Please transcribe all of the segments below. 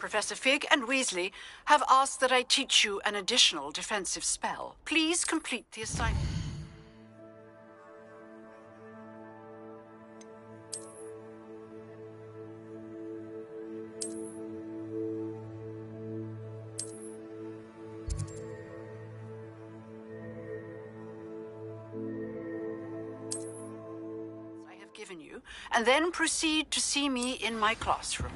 Professor Fig and Weasley have asked that I teach you an additional defensive spell. Please complete the assignment. I have given you, and then proceed to see me in my classroom.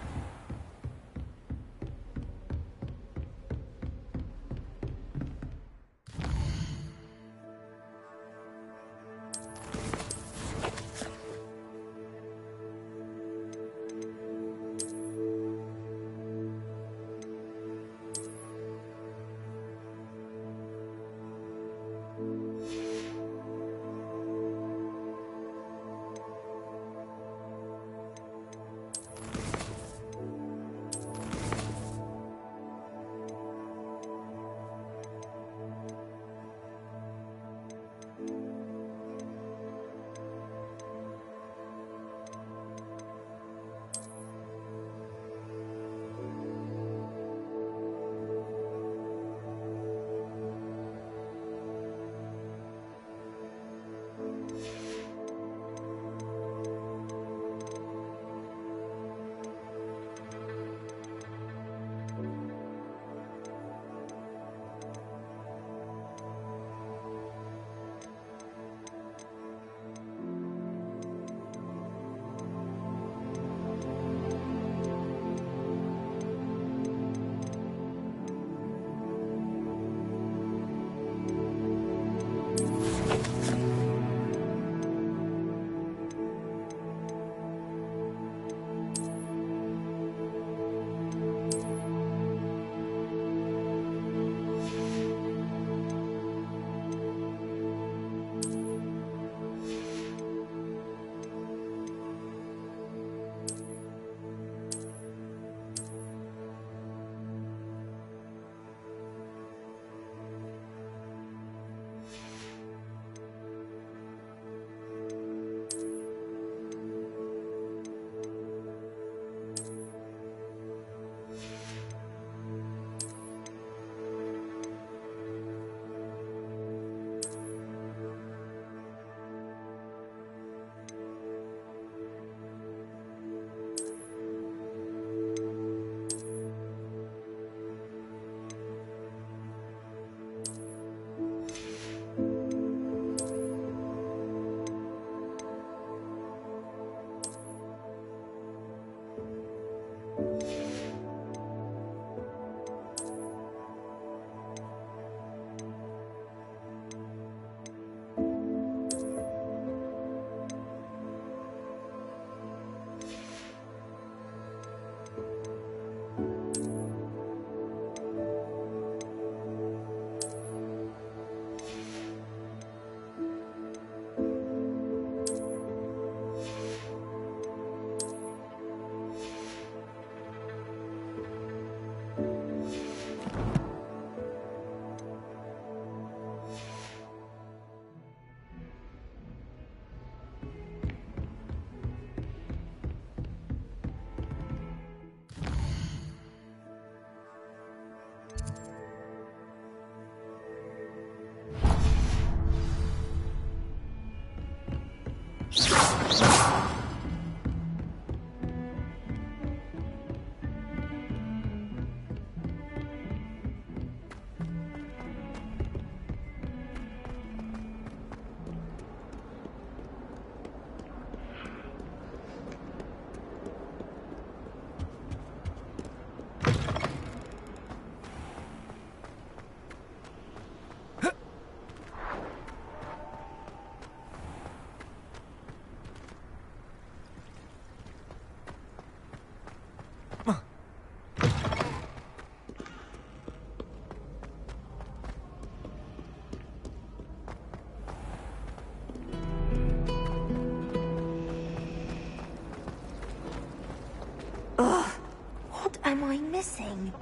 am I missing?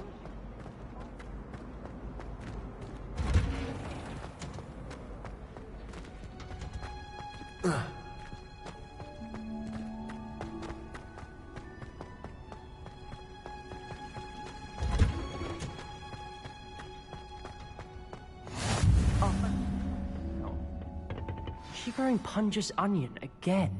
she growing Punja's onion again?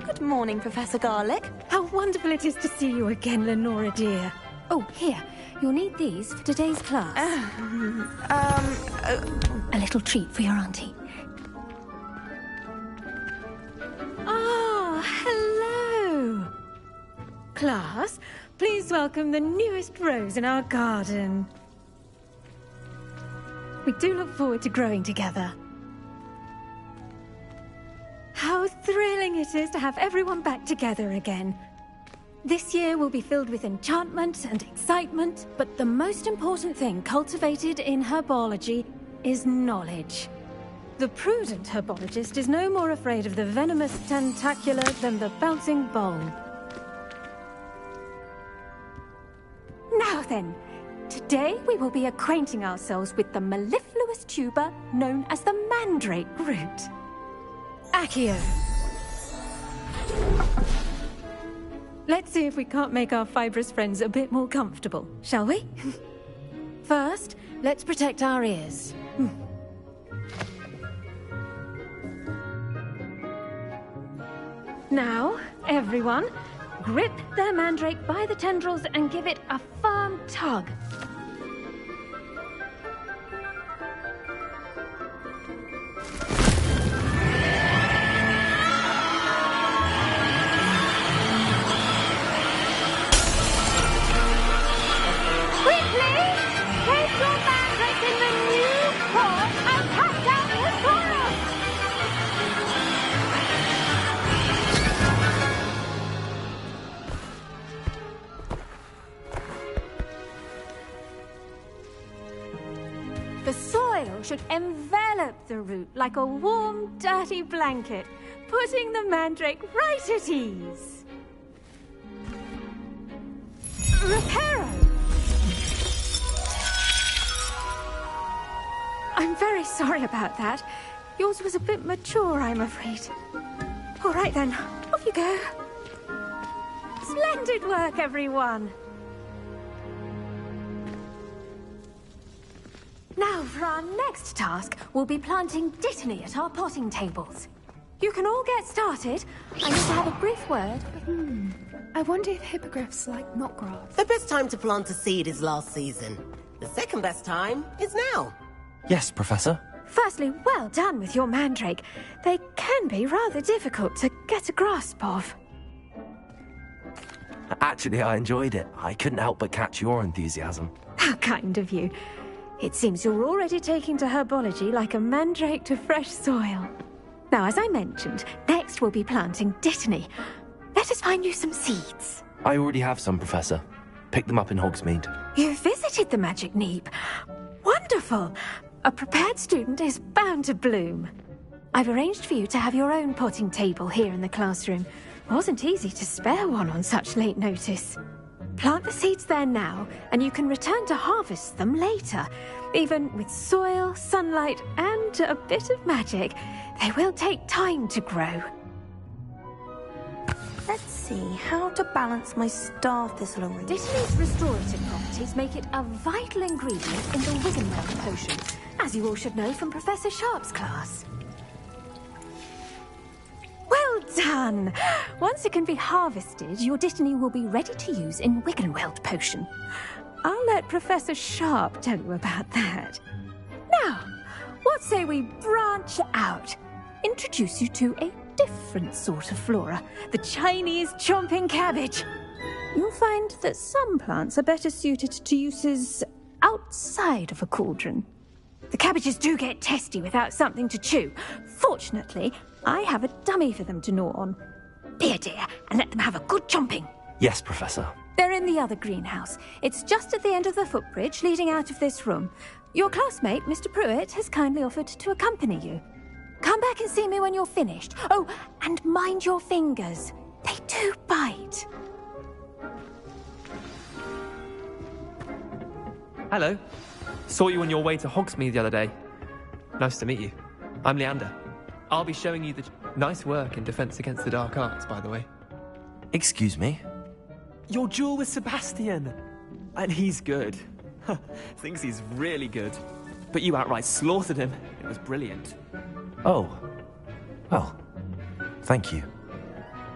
Good morning, Professor Garlick. How wonderful it is to see you again, Lenora dear. Oh, here. You'll need these for today's class. A little treat for your auntie. Ah, hello. Class, please welcome the newest rose in our garden. We do look forward to growing together. How thrilling it is to have everyone back together again. This year will be filled with enchantment and excitement, but the most important thing cultivated in herbology is knowledge. The prudent herbologist is no more afraid of the venomous tentacula than the bouncing bowl. Now then, today we will be acquainting ourselves with the mellifluous tuber known as the mandrake root. Accio. Let's see if we can't make our fibrous friends a bit more comfortable, shall we? First, let's protect our ears. Now, everyone, grip their mandrake by the tendrils and give it a firm tug. The soil should envelop the root like a warm, dirty blanket, putting the mandrake right at ease. Reparo! I'm very sorry about that. Yours was a bit mature, I'm afraid. All right then, off you go. Splendid work, everyone. Now, for our next task, we'll be planting dittany at our potting tables. You can all get started. I need to have a brief word. I wonder if hippogriffs like knotgrass. The best time to plant a seed is last season. The second best time is now. Yes, Professor. Firstly, well done with your mandrake. They can be rather difficult to get a grasp of. Actually, I enjoyed it. I couldn't help but catch your enthusiasm. How kind of you. It seems you're already taking to herbology like a mandrake to fresh soil. Now, as I mentioned, next we'll be planting dittany. Let us find you some seeds. I already have some, Professor. Picked them up in Hogsmeade. You visited the Magic Neep. Wonderful! A prepared student is bound to bloom. I've arranged for you to have your own potting table here in the classroom. Wasn't easy to spare one on such late notice. Plant the seeds there now, and you can return to harvest them later. Even with soil, sunlight, and a bit of magic, they will take time to grow. Let's see, how to balance my star thistle array. Dittany's restorative properties make it a vital ingredient in the Wiggenweld potion, as you all should know from Professor Sharp's class. Well done! Once it can be harvested, your dittany will be ready to use in Wiggenweld potion. I'll let Professor Sharp tell you about that. Now, what say we branch out? Introduce you to a different sort of flora, the Chinese chomping cabbage. You'll find that some plants are better suited to uses outside of a cauldron. The cabbages do get testy without something to chew. Fortunately, I have a dummy for them to gnaw on. Be a dear and let them have a good chomping. Yes, Professor. They're in the other greenhouse. It's just at the end of the footbridge leading out of this room. Your classmate, Mr. Pruitt, has kindly offered to accompany you. Come back and see me when you're finished. Oh, and mind your fingers. They do bite. Hello. Saw you on your way to Hogsmeade the other day. Nice to meet you. I'm Leander. I'll be showing you the nice work in Defense Against the Dark Arts, by the way. Excuse me? Your duel with Sebastian. And he's good. Thinks he's really good. But you outright slaughtered him. It was brilliant. Oh. Well, thank you.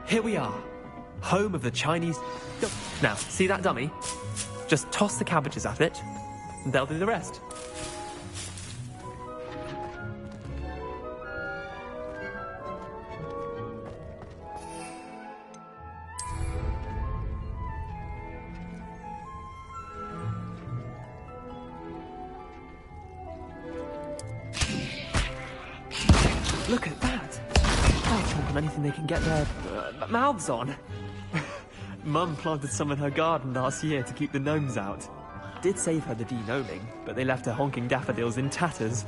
Here we are. Home of the Chinese... Now, see that dummy? Just toss the cabbages at it, and they'll do the rest. Look at that! They'll chomp on anything they can get their mouths on. Mum planted some in her garden last year to keep the gnomes out. Did save her the de-gnoming, but they left her honking daffodils in tatters.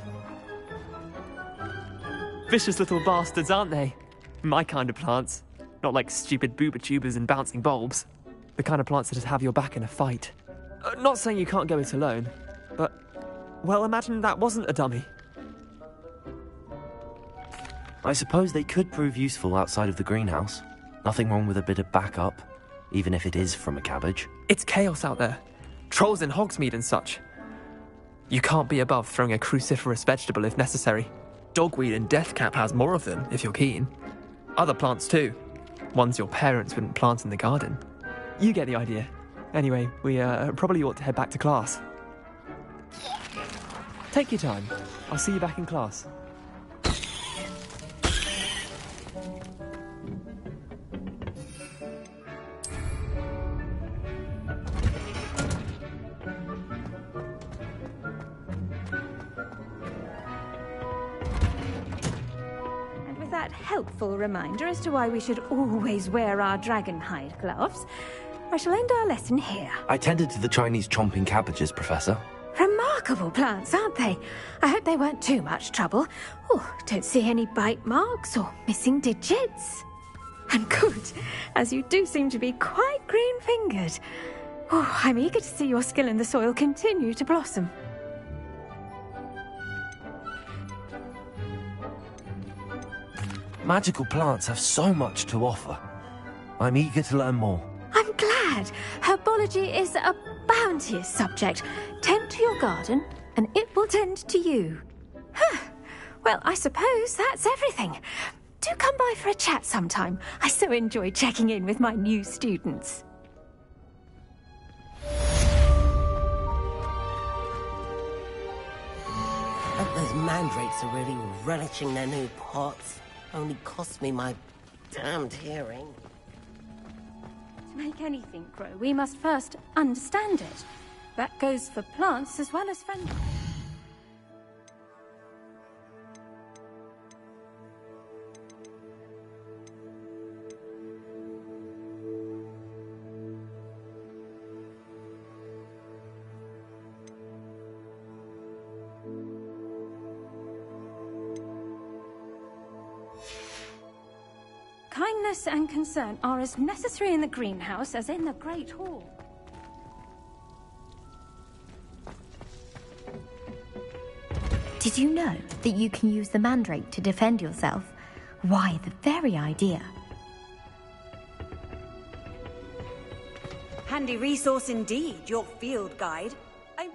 Vicious little bastards, aren't they? My kind of plants. Not like stupid booba tubers and bouncing bulbs. The kind of plants that just have your back in a fight. Not saying you can't go it alone, but... Well, imagine that wasn't a dummy. I suppose they could prove useful outside of the greenhouse. Nothing wrong with a bit of backup, even if it is from a cabbage. It's chaos out there. Trolls in Hogsmeade and such. You can't be above throwing a cruciferous vegetable if necessary. Dogweed and deathcap has more of them, if you're keen. Other plants too. Ones your parents wouldn't plant in the garden. You get the idea. Anyway, we probably ought to head back to class. Take your time. I'll see you back in class. Helpful reminder as to why we should always wear our dragonhide gloves, I shall end our lesson here. I tended to the Chinese chomping cabbages, Professor. Remarkable plants, aren't they? I hope they weren't too much trouble. Oh, don't see any bite marks or missing digits. And good, as you do seem to be quite green-fingered. Oh, I'm eager to see your skill in the soil continue to blossom. Magical plants have so much to offer. I'm eager to learn more. I'm glad. Herbology is a bounteous subject. Tend to your garden, and it will tend to you. Well, I suppose that's everything. Do come by for a chat sometime. I so enjoy checking in with my new students. But those mandrakes are really relishing their new pots. Only cost me my damned hearing. To make anything grow, we must first understand it. That goes for plants as well as fungi. Kindness and concern are as necessary in the greenhouse as in the Great Hall. Did you know that you can use the mandrake to defend yourself? Why, the very idea. Handy resource indeed, your field guide. To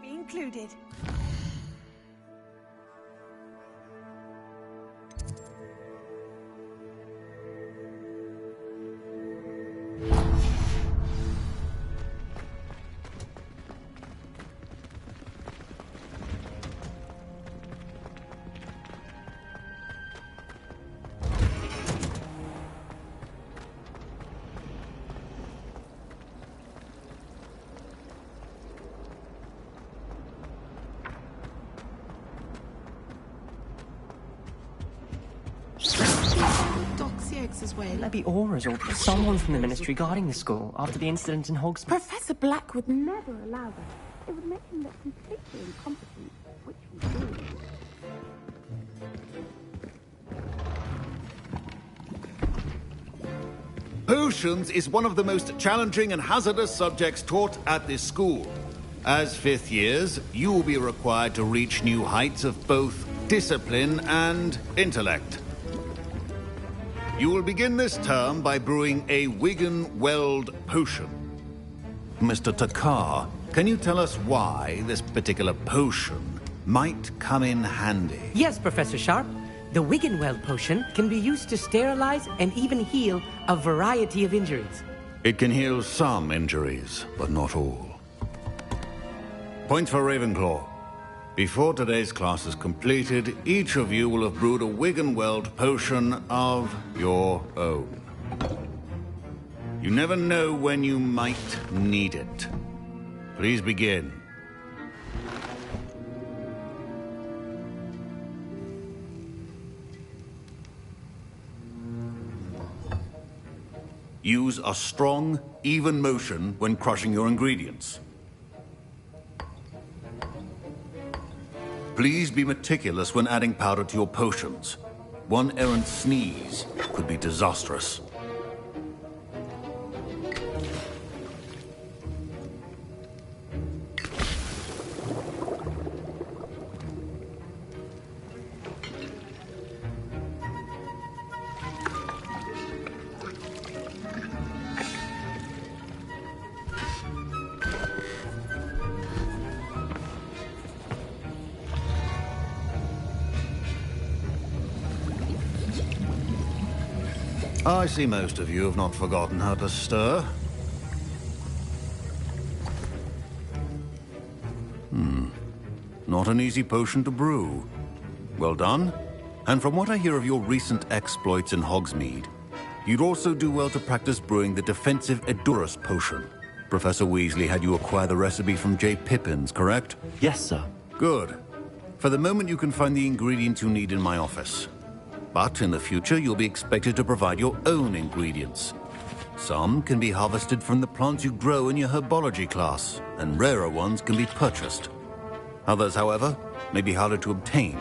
be included. Maybe Aura's or someone from the Ministry guarding the school after the incident in Hogsmeade. Professor Black would never allow that. It would make him look completely incompetent, which we do. Potions is one of the most challenging and hazardous subjects taught at this school. As fifth years, you will be required to reach new heights of both discipline and intellect. You will begin this term by brewing a Wiggenweld potion. Mr. Takar, can you tell us why this particular potion might come in handy? Yes, Professor Sharp. The Wiggenweld potion can be used to sterilize and even heal a variety of injuries. It can heal some injuries, but not all. Points for Ravenclaw. Before today's class is completed, each of you will have brewed a Wiggenweld potion of your own. You never know when you might need it. Please begin. Use a strong, even motion when crushing your ingredients. Please be meticulous when adding powder to your potions. One errant sneeze could be disastrous. I see most of you have not forgotten how to stir. Not an easy potion to brew. Well done. And from what I hear of your recent exploits in Hogsmeade, you'd also do well to practice brewing the defensive Edurus potion. Professor Weasley had you acquire the recipe from J. Pippins, correct? Yes, sir. Good. For the moment, you can find the ingredients you need in my office. But in the future, you'll be expected to provide your own ingredients. Some can be harvested from the plants you grow in your herbology class, and rarer ones can be purchased. Others, however, may be harder to obtain,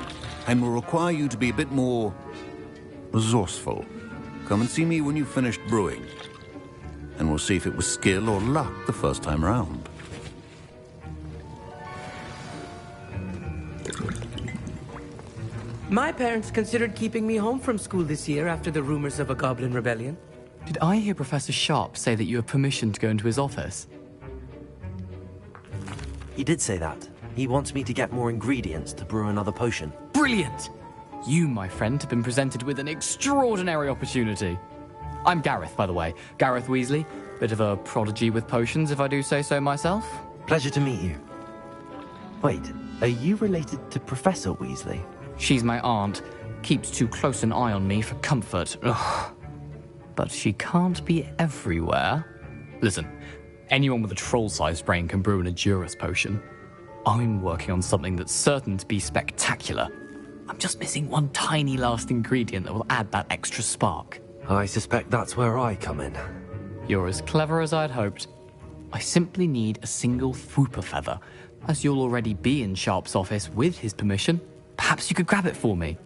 and will require you to be a bit more resourceful. Come and see me when you've finished brewing, and we'll see if it was skill or luck the first time round. My parents considered keeping me home from school this year after the rumors of a goblin rebellion. Did I hear Professor Sharp say that you have permission to go into his office? He did say that. He wants me to get more ingredients to brew another potion. Brilliant! You, my friend, have been presented with an extraordinary opportunity. I'm Gareth, by the way. Gareth Weasley. Bit of a prodigy with potions, if I do say so myself. Pleasure to meet you. Wait, are you related to Professor Weasley? She's my aunt. Keeps too close an eye on me for comfort. Ugh. But she can't be everywhere. Listen, anyone with a troll-sized brain can brew an Edurus potion. I'm working on something that's certain to be spectacular. I'm just missing one tiny last ingredient that will add that extra spark. I suspect that's where I come in. You're as clever as I'd hoped. I simply need a single Fwooper feather. As you'll already be in Sharp's office with his permission, perhaps you could grab it for me.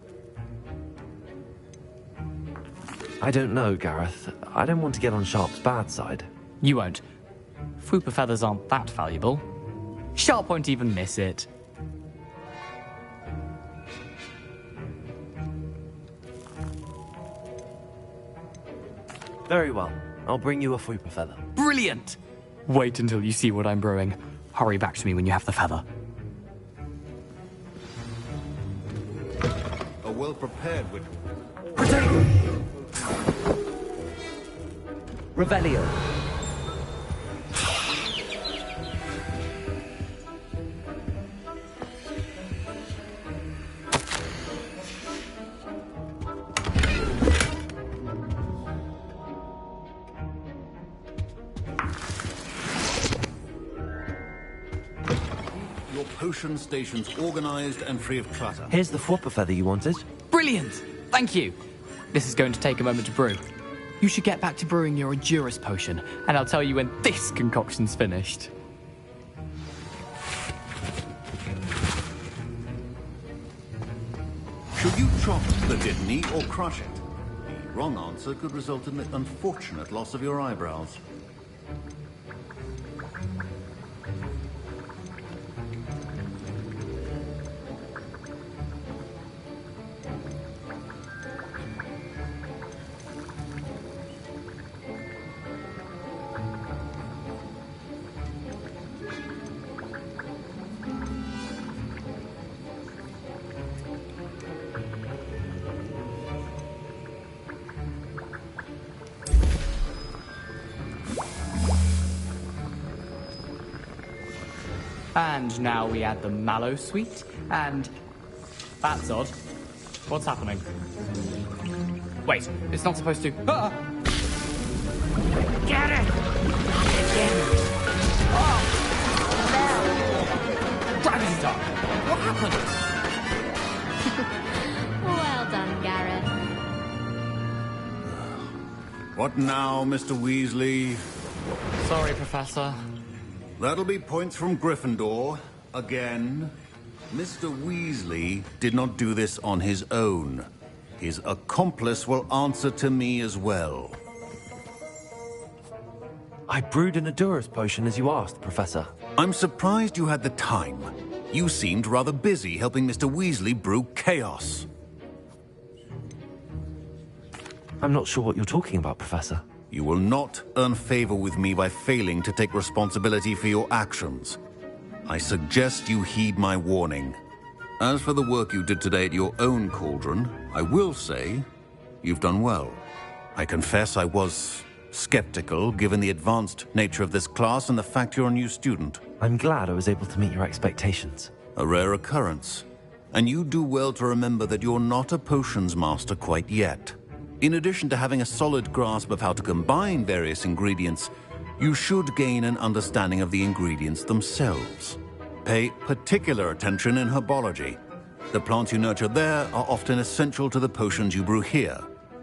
I don't know, Gareth. I don't want to get on Sharp's bad side. You won't. Fwooper feathers aren't that valuable. Sharp won't even miss it. Very well. I'll bring you a Fwooper feather. Brilliant! Wait until you see what I'm brewing. Hurry back to me when you have the feather. A well-prepared witch. Revelio. Your potion station's organized and free of clutter. Here's the Fwooper feather you wanted. Brilliant! Thank you. This is going to take a moment to brew. You should get back to brewing your Edurus potion, and I'll tell you when this concoction's finished. Should you chop the kidney or crush it? The wrong answer could result in the unfortunate loss of your eyebrows. And now we add the mallow sweet, and... That's odd. What's happening? Wait, it's not supposed to... Ah! Get it! Oh! Dragon Star! What happened? Well done, Gareth. What now, Mr. Weasley? Sorry, Professor. That'll be points from Gryffindor. Again. Mr. Weasley did not do this on his own. His accomplice will answer to me as well. I brewed an Adurus potion as you asked, Professor. I'm surprised you had the time. You seemed rather busy helping Mr. Weasley brew chaos. I'm not sure what you're talking about, Professor. You will not earn favor with me by failing to take responsibility for your actions. I suggest you heed my warning. As for the work you did today at your own cauldron, I will say you've done well. I confess I was skeptical, given the advanced nature of this class and the fact you're a new student. I'm glad I was able to meet your expectations. A rare occurrence. And you do well to remember that you're not a potions master quite yet. In addition to having a solid grasp of how to combine various ingredients, you should gain an understanding of the ingredients themselves. Pay particular attention in herbology. The plants you nurture there are often essential to the potions you brew here.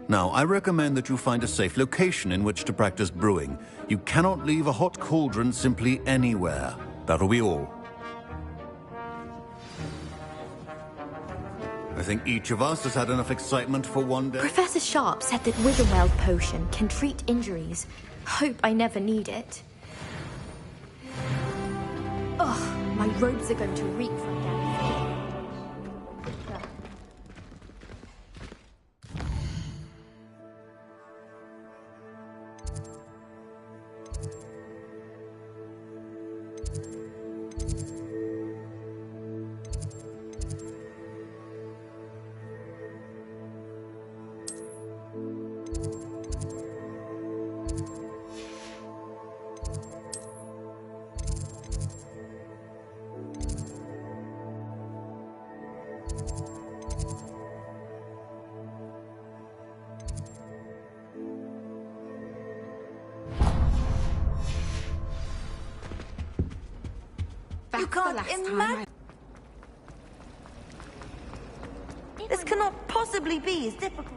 Now, I recommend that you find a safe location in which to practice brewing. You cannot leave a hot cauldron simply anywhere. That'll be all. I think each of us has had enough excitement for one day. Professor Sharp said that Wiggenweld potion can treat injuries. Hope I never need it. Ugh, my robes are going to reek from down here. You can't imagine. This cannot possibly be as difficult.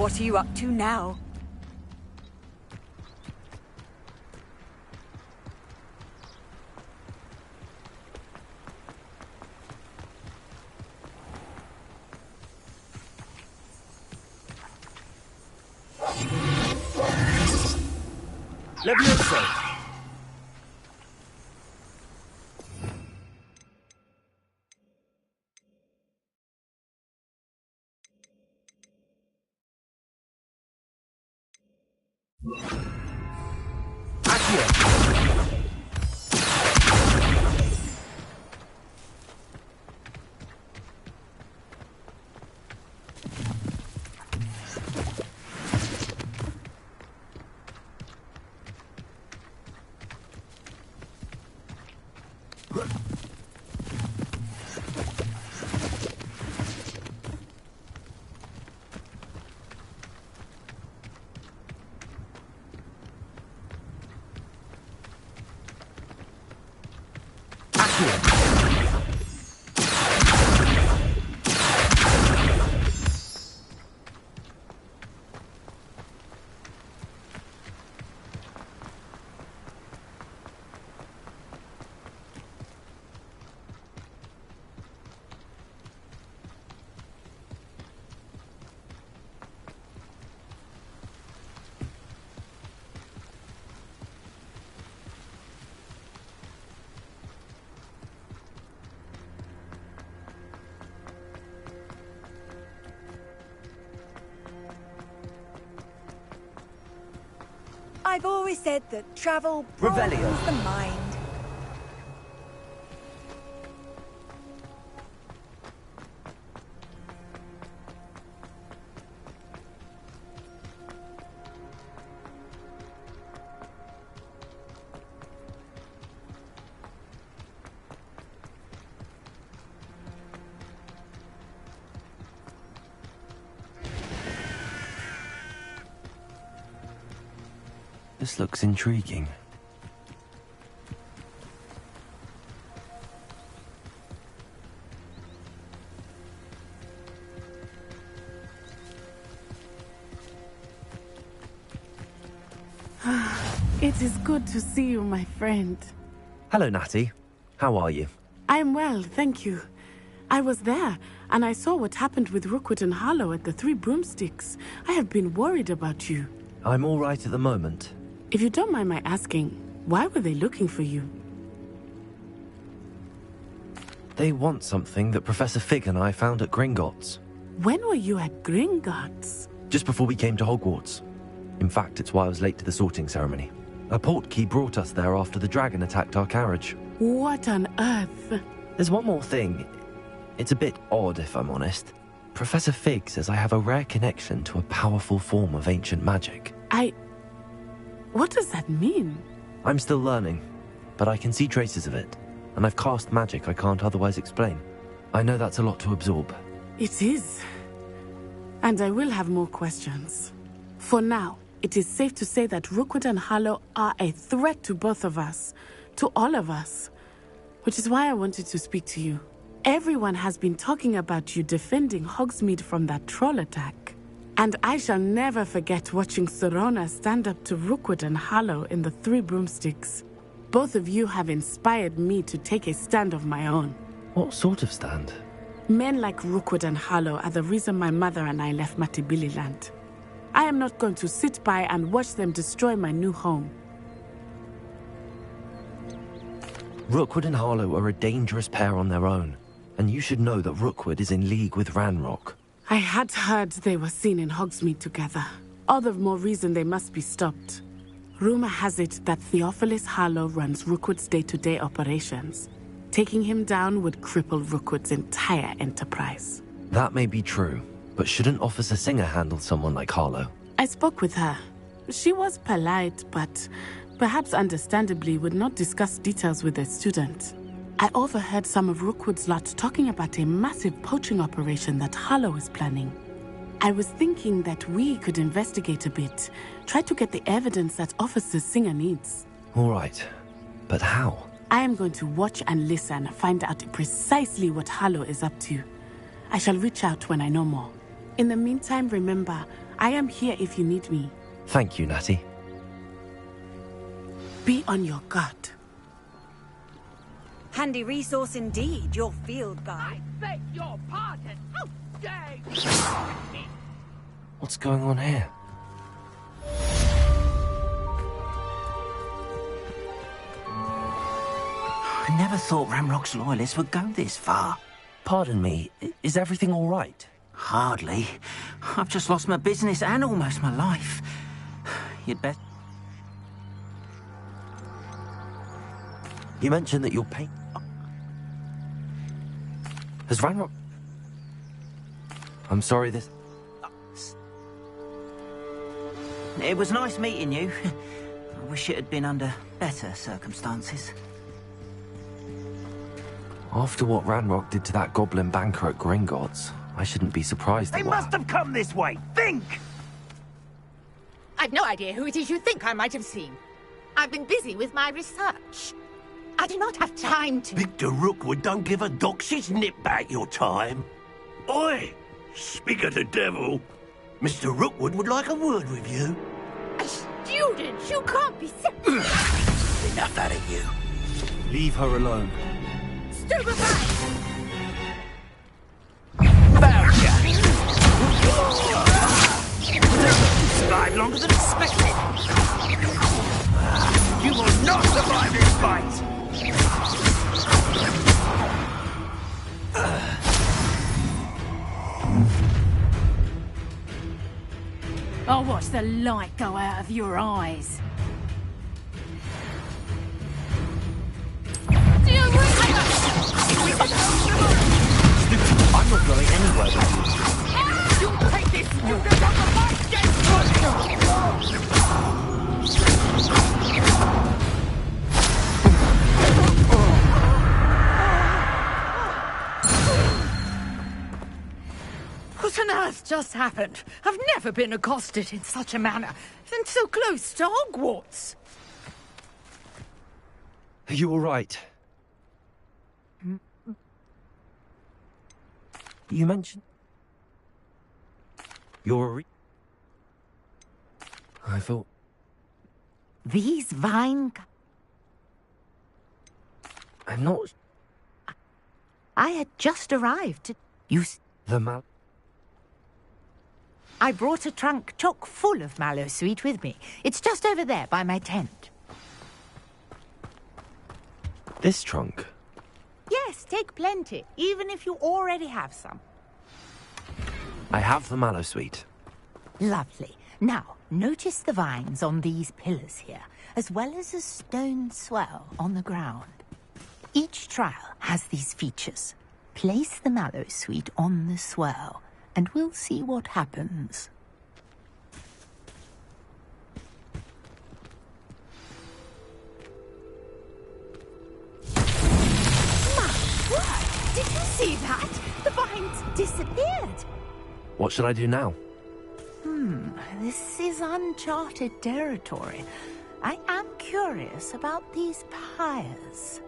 What are you up to now? Levioso! I've always said that travel Revelio. broadens the mind. This looks intriguing. It is good to see you, my friend. Hello, Natty. How are you? I'm well, thank you. I was there, and I saw what happened with Rookwood and Harlow at the Three Broomsticks. I have been worried about you. I'm all right at the moment. If you don't mind my asking, why were they looking for you? They want something that Professor Fig and I found at Gringotts. When were you at Gringotts? Just before we came to Hogwarts. In fact, it's why I was late to the sorting ceremony. A portkey brought us there after the dragon attacked our carriage. What on earth? There's one more thing. It's a bit odd, if I'm honest. Professor Fig says I have a rare connection to a powerful form of ancient magic. What does that mean? I'm still learning, but I can see traces of it, and I've cast magic I can't otherwise explain. I know that's a lot to absorb. It is. And I will have more questions. For now, it is safe to say that Rookwood and Harlow are a threat to both of us, to all of us, which is why I wanted to speak to you. Everyone has been talking about you defending Hogsmeade from that troll attack. And I shall never forget watching Serona stand up to Rookwood and Harlow in the Three Broomsticks. Both of you have inspired me to take a stand of my own. What sort of stand? Men like Rookwood and Harlow are the reason my mother and I left Matibili Land. I am not going to sit by and watch them destroy my new home. Rookwood and Harlow are a dangerous pair on their own, and you should know that Rookwood is in league with Ranrock. I had heard they were seen in Hogsmeade together. All the more reason they must be stopped. Rumor has it that Theophilus Harlow runs Rookwood's day-to-day operations. Taking him down would cripple Rookwood's entire enterprise. That may be true, but shouldn't Officer Singer handle someone like Harlow? I spoke with her. She was polite, but perhaps understandably would not discuss details with a student. I overheard some of Rookwood's lot talking about a massive poaching operation that Harlow is planning. I was thinking that we could investigate a bit, try to get the evidence that Officer Singer needs. All right, but how? I am going to watch and listen, find out precisely what Harlow is up to. I shall reach out when I know more. In the meantime, remember, I am here if you need me. Thank you, Natty. Be on your guard. Handy resource indeed, your field guide. I beg your pardon. How dare you? What's going on here? I never thought Ramrock's loyalists would go this far. Pardon me, is everything all right? Hardly. I've just lost my business and almost my life. You'd bet. You mentioned that you're paying. Has Ranrock... I'm sorry, this... It was nice meeting you. I wish it had been under better circumstances. After what Ranrock did to that goblin banker at Gringotts, I shouldn't be surprised They at must have come this way. Think! I've no idea who it is you think I might have seen. I've been busy with my research. I do not have time to... Victor Rookwood don't give a doxy's nip back your time. Oi! Speak of the devil. Mr. Rookwood would like a word with you. A student? You can't be... Enough out of you. Leave her alone. Stupefy! Survived longer than expected. You will not survive this fight. I'll watch the light go out of your eyes. I'm not going anywhere with you. You take this student of the fight What on earth just happened? I've never been accosted in such a manner, and so close to Hogwarts. Are you all right? You mentioned... You're I thought... These vine... I'm not... I had just arrived to use... The mal... I brought a trunk chock full of mallow sweet with me. It's just over there by my tent. This trunk? Yes, take plenty, even if you already have some. I have the mallow sweet. Lovely. Now, notice the vines on these pillars here, as well as a stone swell on the ground. Each trial has these features. Place the mallow sweet on the swell, and we'll see what happens. Did you see that? The vines disappeared. What should I do now? This is uncharted territory. I am curious about these pyres.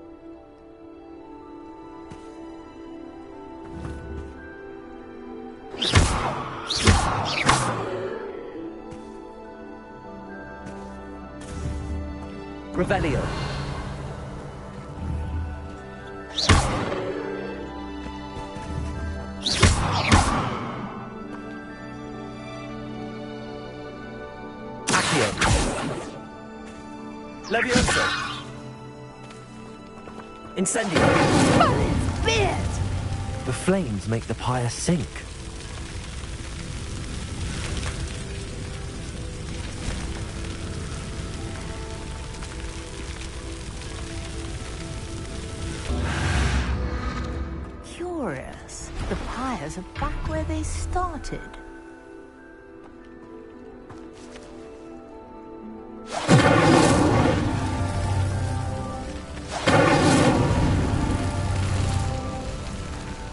Revelio. Levioso. Incendio. But it's beard! The flames make the pyre sink. Curious. The pyres are back where they started.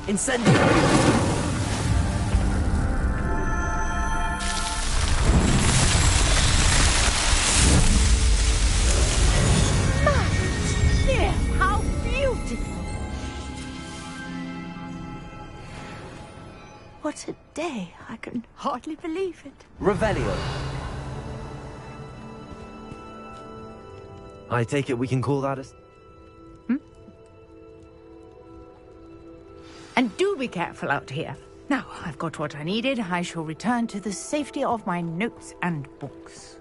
Incendio. Dear, how beautiful! what a day. I can hardly believe it. Revelio. I take it we can call that a... And do be careful out here. Now, I've got what I needed. I shall return to the safety of my notes and books.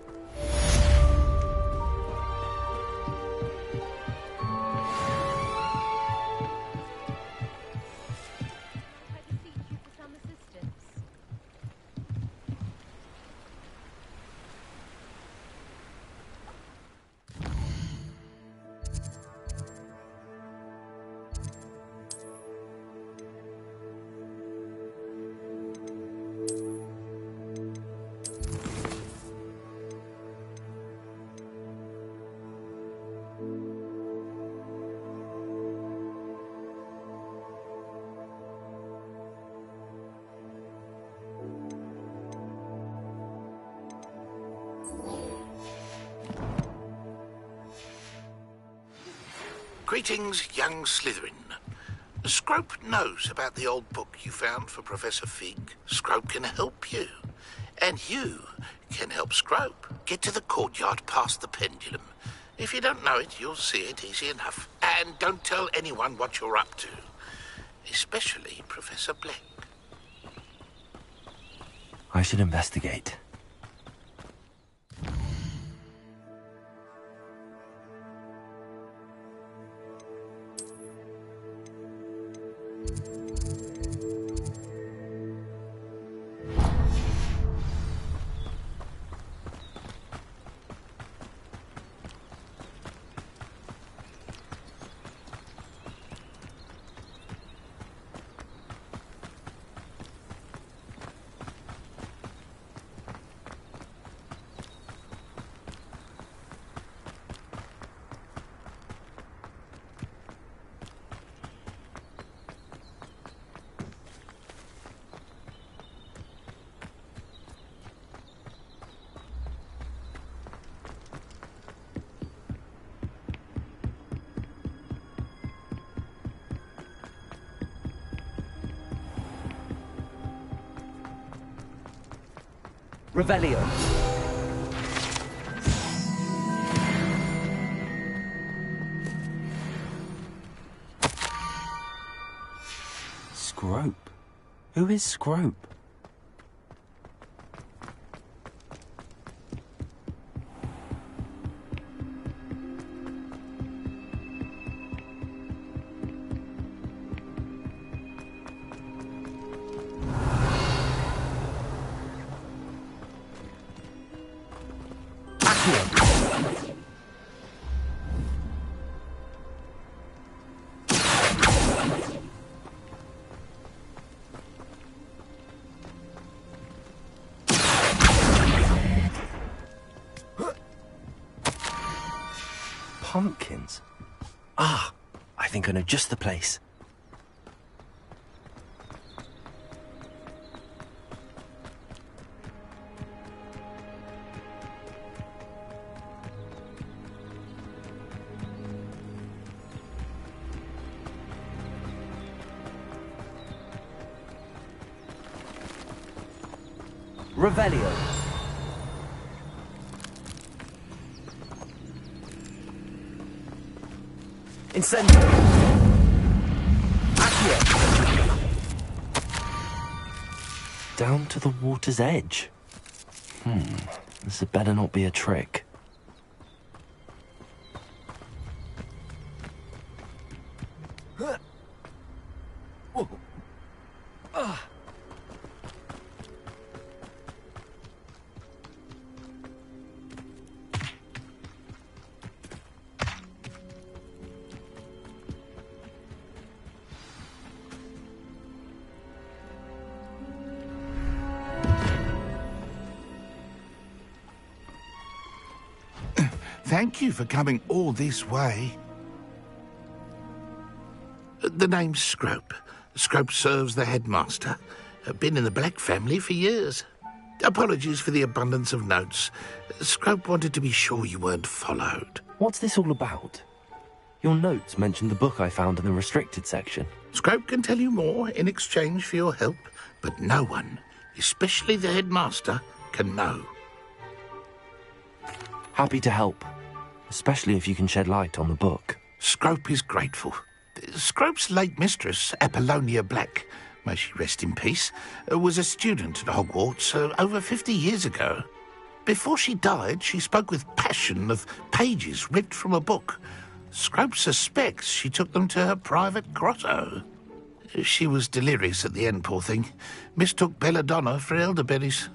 Greetings, young Slytherin. Scrope knows about the old book you found for Professor Fig. Scrope can help you. And you can help Scrope get to the courtyard past the pendulum. If you don't know it, you'll see it easy enough. And don't tell anyone what you're up to. Especially Professor Black. I should investigate. Revelio. Scrope? Who is Scrope? Pumpkins? Ah, I think I know just the place. Revelio. Incendio. Accio. Down to the water's edge. This had better not be a trick. Thank you for coming all this way. The name's Scrope. Scrope serves the headmaster. Been in the Black family for years. Apologies for the abundance of notes. Scrope wanted to be sure you weren't followed. What's this all about? Your notes mentioned the book I found in the restricted section. Scrope can tell you more in exchange for your help, but no one, especially the headmaster, can know. Happy to help, especially if you can shed light on the book. Scrope is grateful. Scrope's late mistress, Apollonia Black, may she rest in peace, was a student at Hogwarts over 50 years ago. Before she died, she spoke with passion of pages ripped from a book. Scrope suspects she took them to her private grotto. She was delirious at the end, poor thing. Mistook belladonna for elderberries.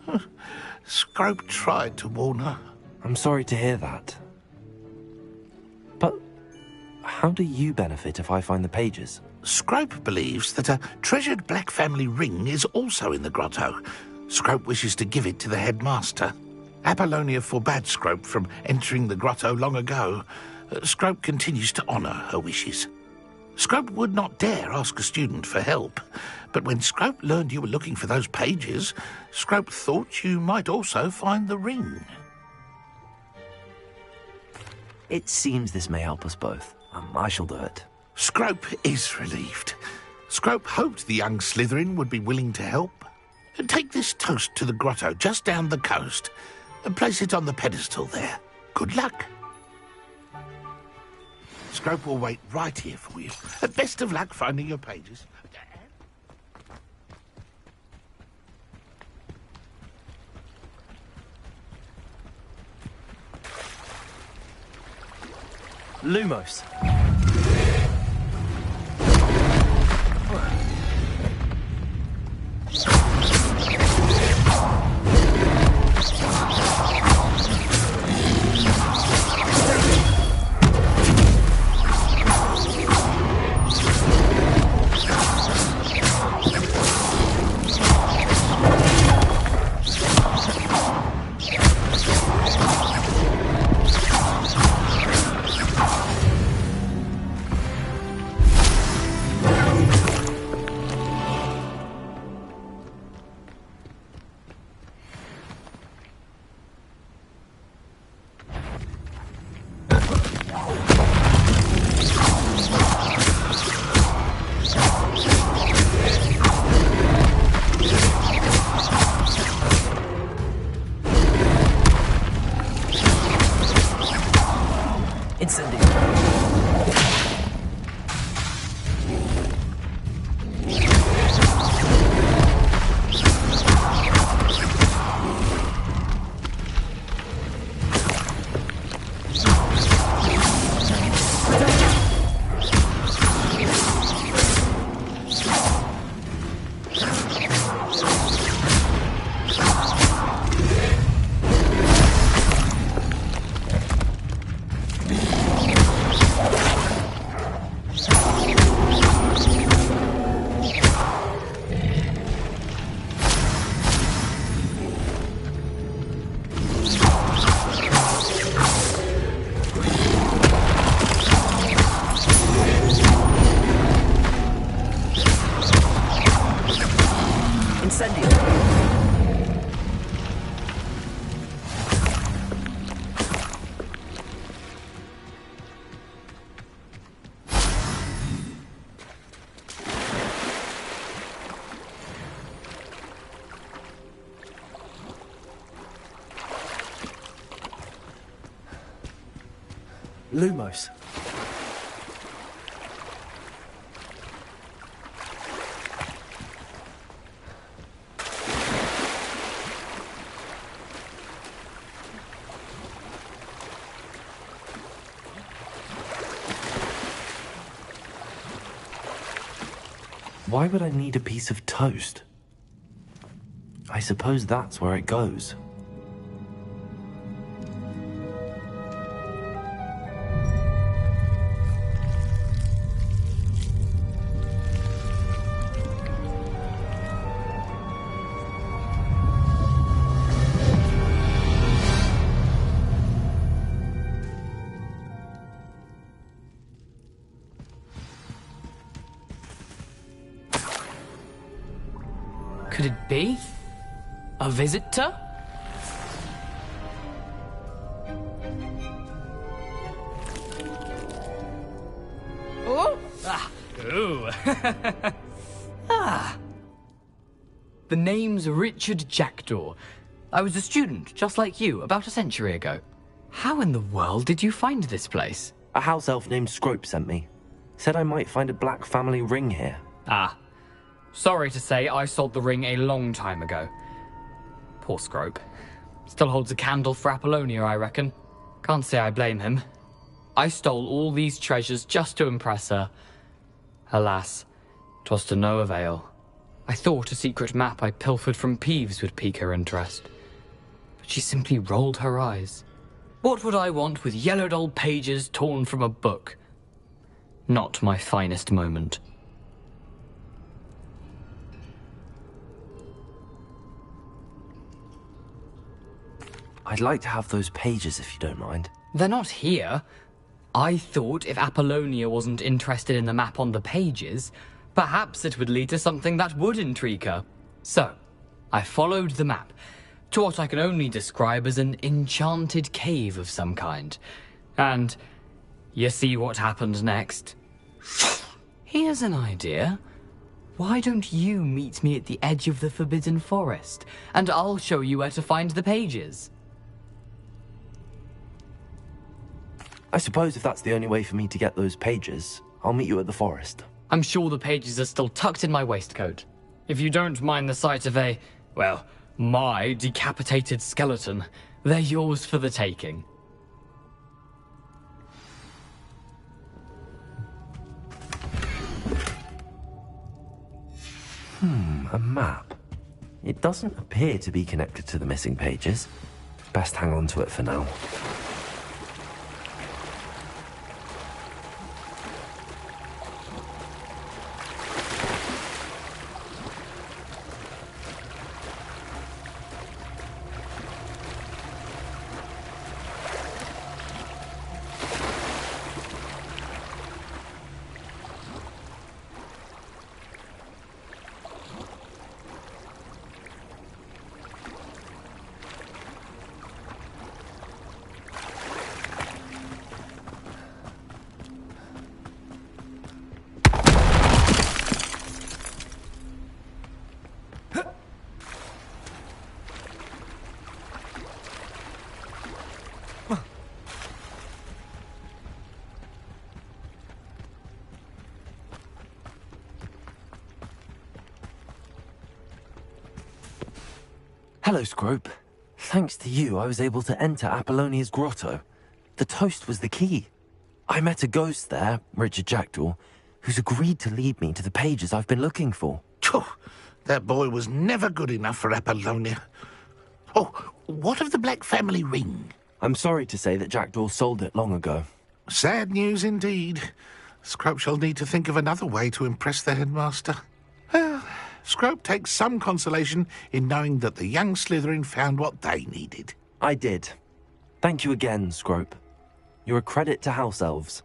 Scrope tried to warn her. I'm sorry to hear that. But how do you benefit if I find the pages? Scrope believes that a treasured Black family ring is also in the grotto. Scrope wishes to give it to the headmaster. Apollonia forbade Scrope from entering the grotto long ago. Scrope continues to honour her wishes. Scrope would not dare ask a student for help, but when Scrope learned you were looking for those pages, Scrope thought you might also find the ring. It seems this may help us both. I shall do it. Scrope is relieved. Scrope hoped the young Slytherin would be willing to help. Take this toast to the grotto just down the coast and place it on the pedestal there. Good luck. Scrope will wait right here for you. Best of luck finding your pages. Lumos. Lumos. Why would I need a piece of toast? I suppose that's where it goes. Could it be? A visitor? Ooh. The name's Richard Jackdaw. I was a student, just like you, about a century ago. How in the world did you find this place? A house elf named Scrope sent me. Said I might find a black family ring here. Ah. Sorry to say, I sold the ring a long time ago. Poor Scrope. Still holds a candle for Apollonia, I reckon. Can't say I blame him. I stole all these treasures just to impress her. Alas, 'twas to no avail. I thought a secret map I pilfered from Peeves would pique her interest. But she simply rolled her eyes. What would I want with yellowed old pages torn from a book? Not my finest moment. I'd like to have those pages if you don't mind. They're not here. I thought if Apollonia wasn't interested in the map on the pages, perhaps it would lead to something that would intrigue her. So, I followed the map to what I can only describe as an enchanted cave of some kind. And you see what happened next? Here's an idea. Why don't you meet me at the edge of the Forbidden Forest, and I'll show you where to find the pages? I suppose if that's the only way for me to get those pages, I'll meet you at the forest. I'm sure the pages are still tucked in my waistcoat. If you don't mind the sight of a, well, my decapitated skeleton, they're yours for the taking. A map. It doesn't appear to be connected to the missing pages. Best hang on to it for now. Hello, Scrope. Thanks to you, I was able to enter Apollonia's grotto. The toast was the key. I met a ghost there, Richard Jackdaw, who's agreed to lead me to the pages I've been looking for. That boy was never good enough for Apollonia. Oh, what of the Black family ring? I'm sorry to say that Jackdaw sold it long ago. Sad news indeed. Scrope shall need to think of another way to impress the headmaster. Well, Scrope takes some consolation in knowing that the young Slytherin found what they needed. I did. Thank you again, Scrope. You're a credit to House Elves.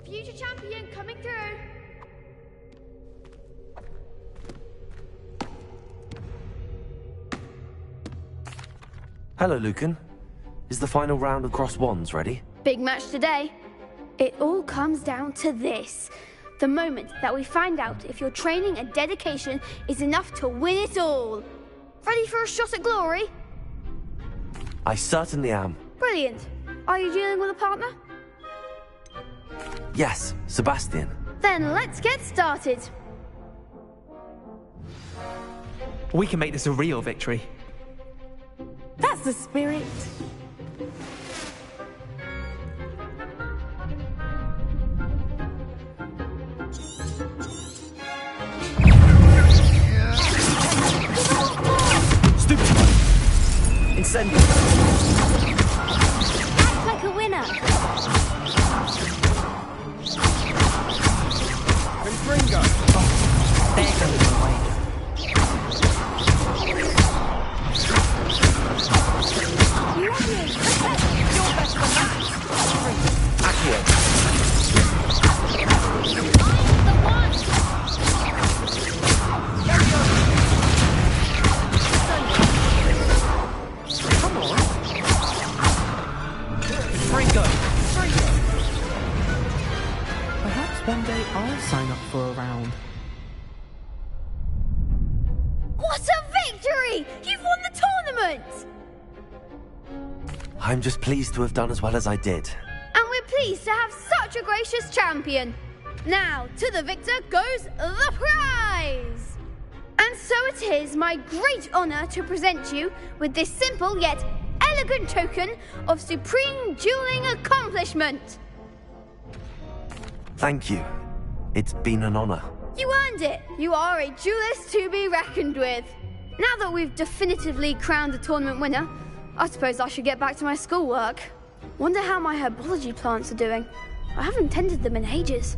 Future champion coming through. Hello, Lucan. Is the final round of cross wands ready? Big match today. It all comes down to this. The moment that we find out if your training and dedication is enough to win it all. Ready for a shot at glory? I certainly am. Brilliant. Are you dealing with a partner? Yes, Sebastian. Then let's get started. We can make this a real victory. That's the spirit. Stupid! Incendio! Act like a winner. Confringo! There goes the way. Perhaps one day I'll sign up for a round. What a victory! You've won the tournament! I'm just pleased to have done as well as I did. And we're pleased to have such a gracious champion. Now, to the victor goes the prize! And so it is my great honor to present you with this simple yet elegant token of supreme dueling accomplishment. Thank you. It's been an honor. You earned it. You are a duelist to be reckoned with. Now that we've definitively crowned the tournament winner, I suppose I should get back to my schoolwork. Wonder how my herbology plants are doing. I haven't tended them in ages.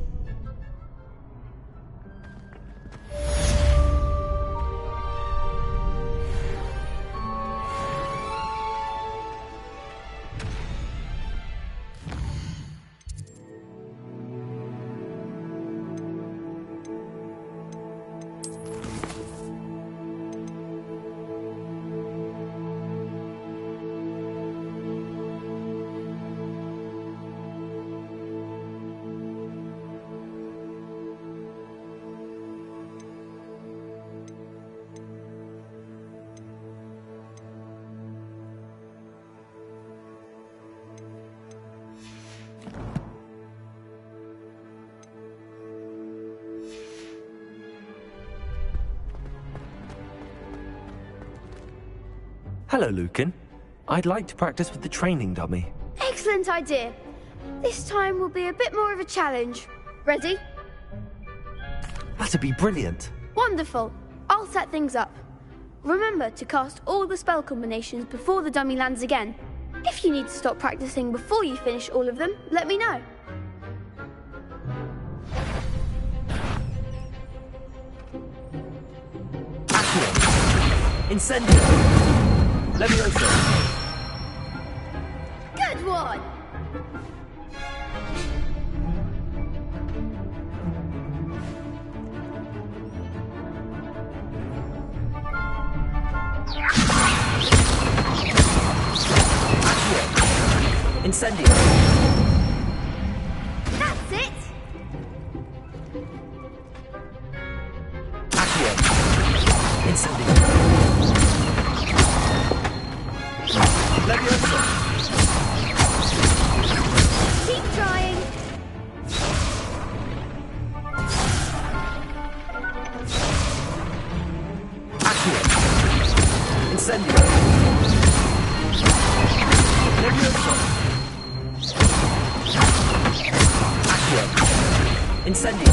Hello, Lucan. I'd like to practice with the training dummy. Excellent idea. This time will be a bit more of a challenge. Ready? That'd be brilliant. Wonderful. I'll set things up. Remember to cast all the spell combinations before the dummy lands again. If you need to stop practicing before you finish all of them, let me know. Incendio! Levioso! Good one! Incendio! That's it! Accio! Incendio! Levioso! Keep trying! Accio! Incendio! Levioso! Accio! Incendio!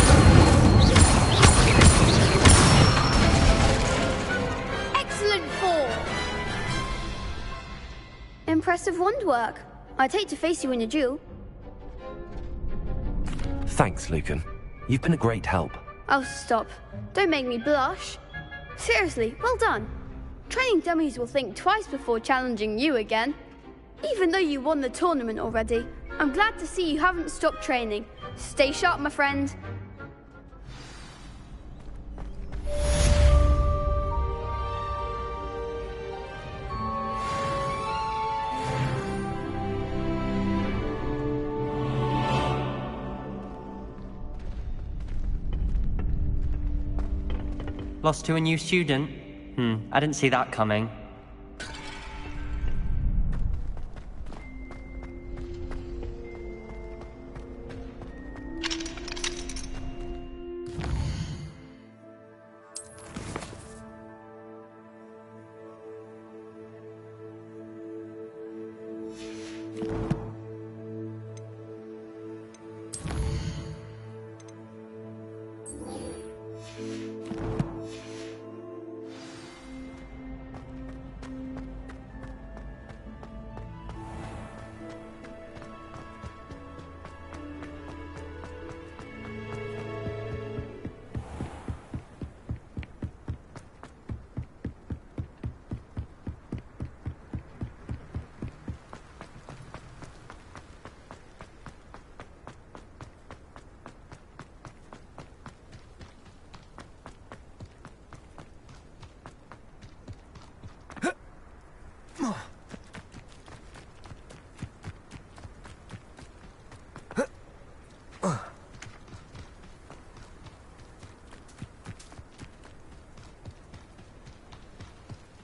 Excellent form! Impressive wand work. I'd hate to face you in a duel. Thanks, Lucan. You've been a great help. Oh, stop. Don't make me blush. Seriously, well done. Training dummies will think twice before challenging you again. Even though you won the tournament already, I'm glad to see you haven't stopped training. Stay sharp, my friend. Lost to a new student? I didn't see that coming.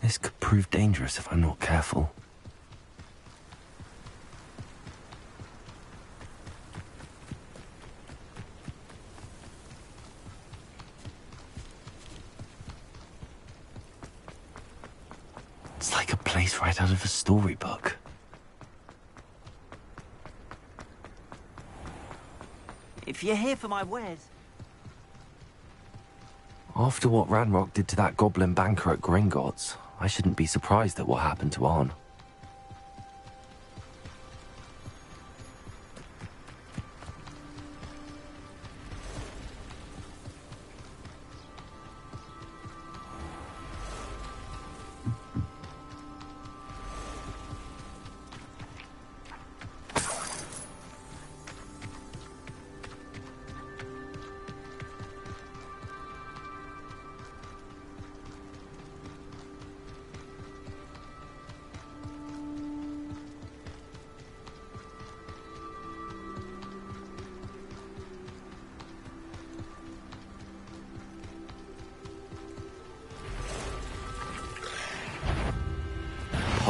This could prove dangerous if I'm not careful. It's like a place right out of a storybook. If you're here for my wares... After what Ranrock did to that goblin banker at Gringotts, I shouldn't be surprised at what happened to Arn.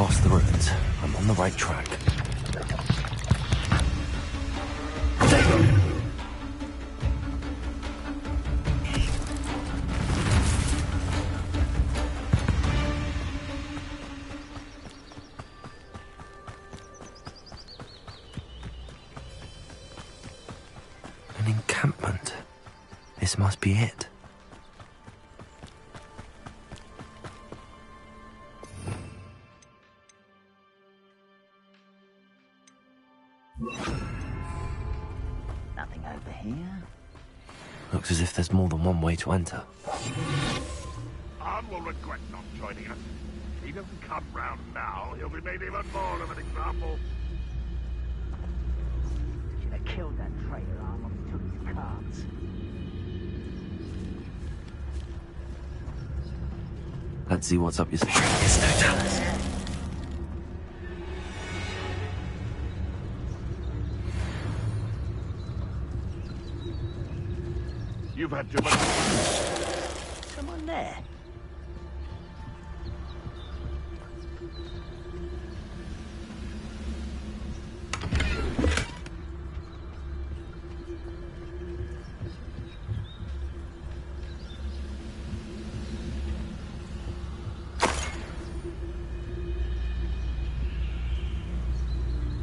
Past the ruins. I'm on the right track. An encampment. This must be it. Nothing over here. Looks as if there's more than one way to enter. Arn will regret not joining us. If he doesn't come round now, he'll be made even more of an example. Should have killed that traitor Arn when he took his cards. Let's see what's up your street. It's no chance. You've had too much... Someone there.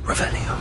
Revelio.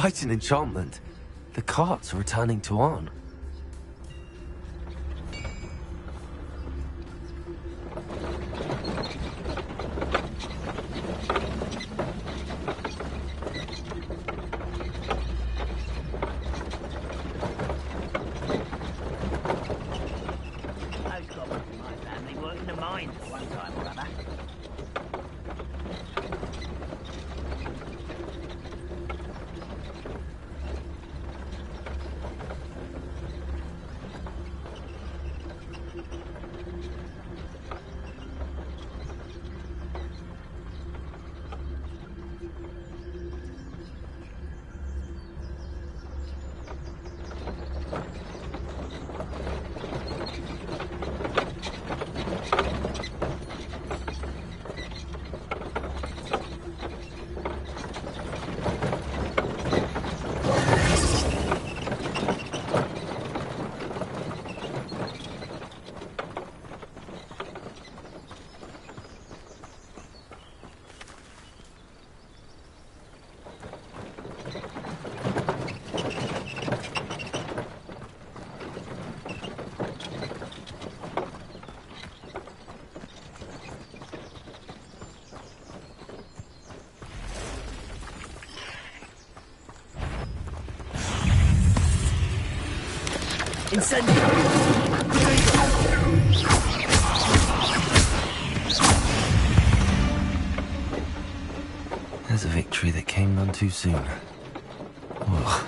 quite an enchantment. The carts are returning to Arn. I've got my family working the mines at one time or other. There's a victory that came none too soon. Ugh.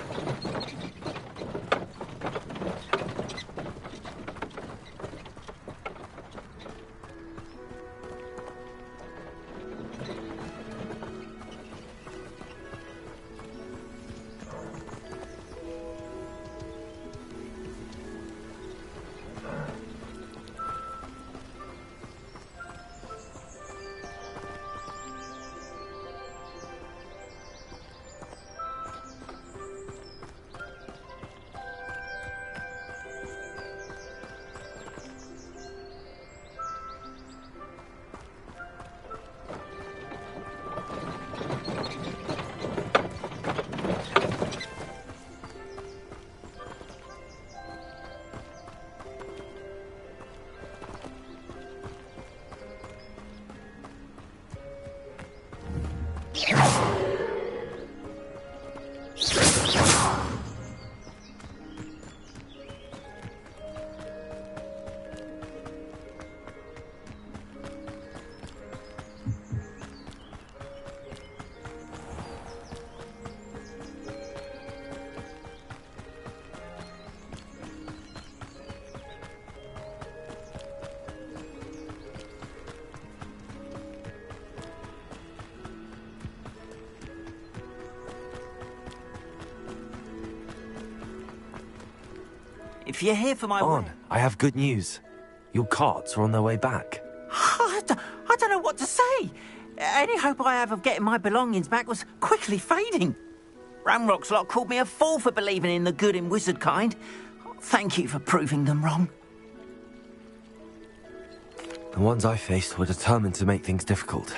If you're here for my... I have good news. Your carts are on their way back. I don't know what to say. Any hope I have of getting my belongings back was quickly fading. Ramrock's lot called me a fool for believing in the good in wizard kind. Thank you for proving them wrong. The ones I faced were determined to make things difficult.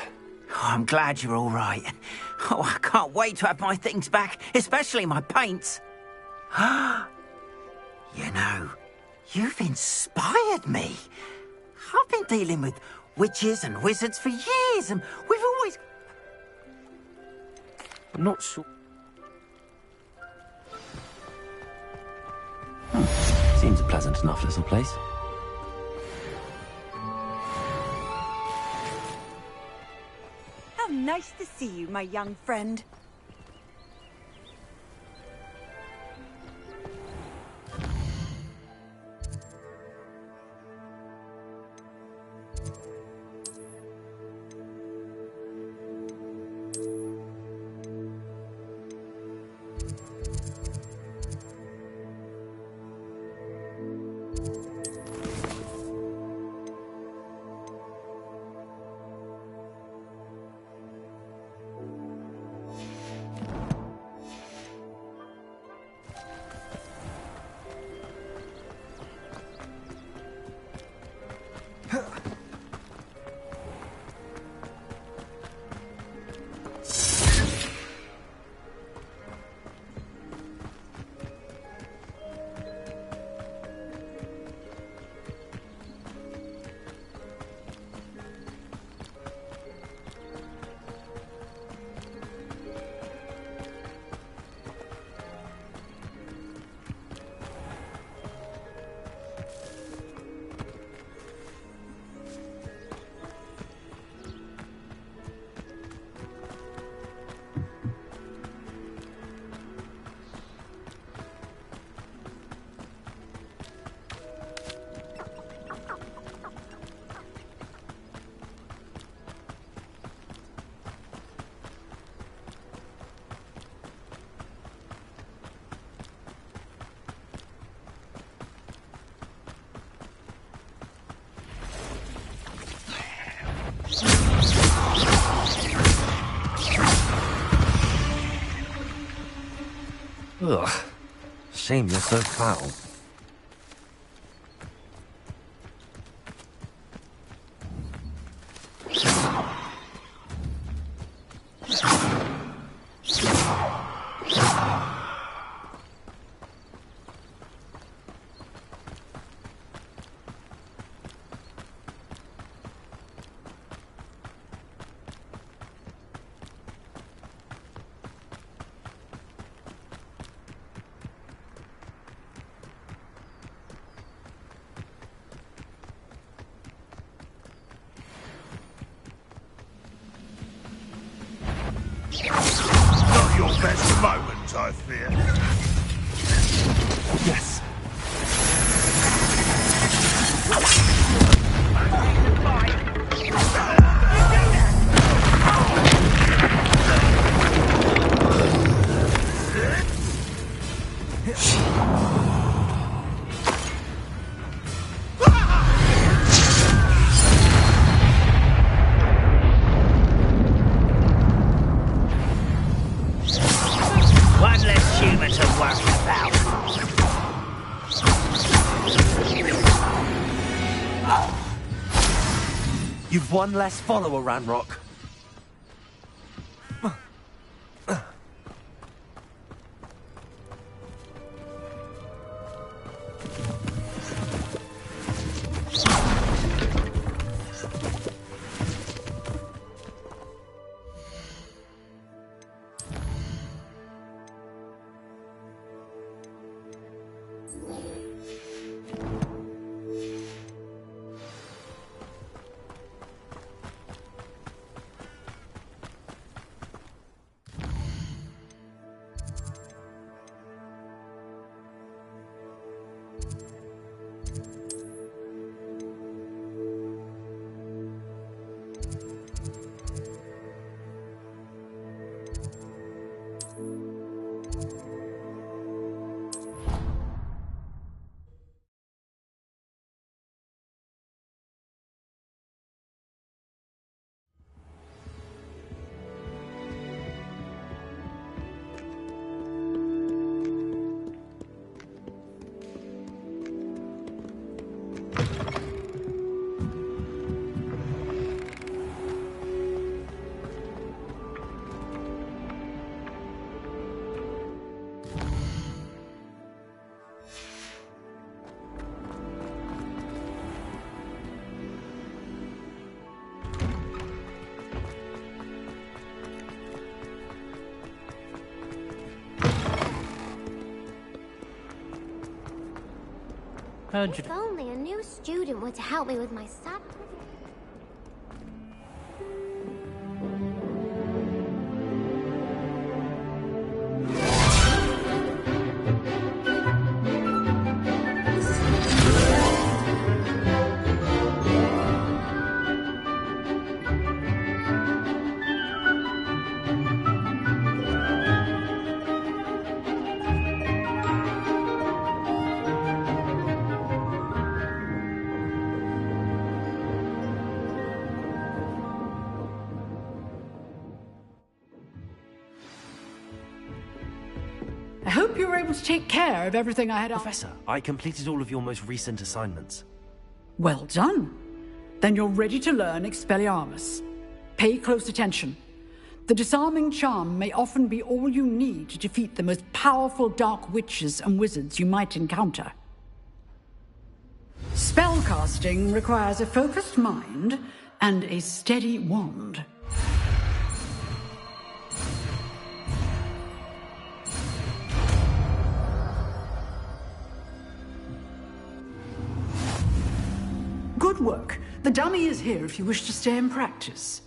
Oh, I'm glad you're all right. Oh, I can't wait to have my things back, especially my paints. You know, you've inspired me. I've been dealing with witches and wizards for years, and we've always... I'm not sure. Seems a pleasant enough little place. How nice to see you, my young friend. Ugh. Shame you're so foul. Not your best moment, I fear. Yes. One less human to worry about. You've one less follower, Ranrock. If only a new student were to help me with my sad. I hope you were able to take care of everything I had on. Professor, I completed all of your most recent assignments. Well done. Then you're ready to learn Expelliarmus. Pay close attention. The disarming charm may often be all you need to defeat the most powerful dark witches and wizards you might encounter. Spellcasting requires a focused mind and a steady wand. Good work. The dummy is here if you wish to stay and practice.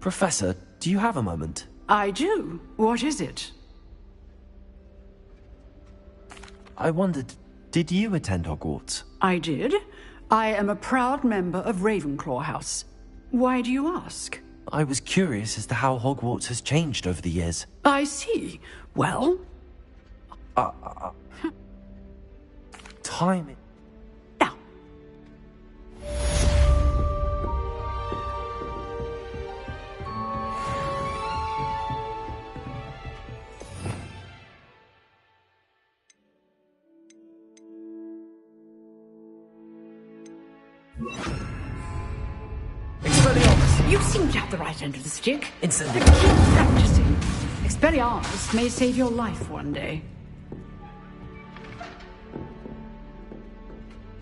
Professor, do you have a moment? I do. What is it? I wondered, did you attend Hogwarts? I did. I am a proud member of Ravenclaw House. Why do you ask? I was curious as to how Hogwarts has changed over the years. I see. Well? Time... Expelliarmus! You seem to have the right end of the stick. Incendiary. Keep practicing. Expelliarmus may save your life one day.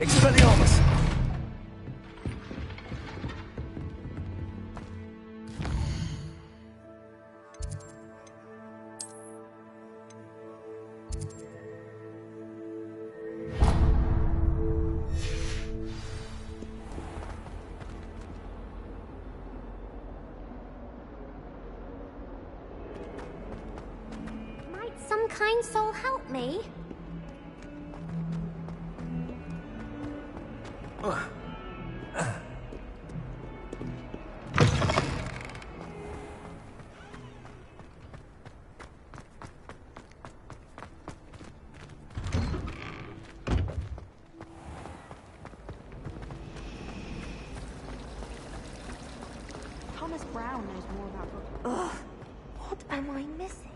Expelliarmus! Might some kind soul help me? Thomas Brown knows more about books. Ugh, what am I missing?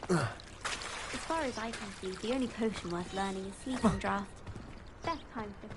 As far as I can see, the only potion worth learning is Sleeping Draft. Best time for it.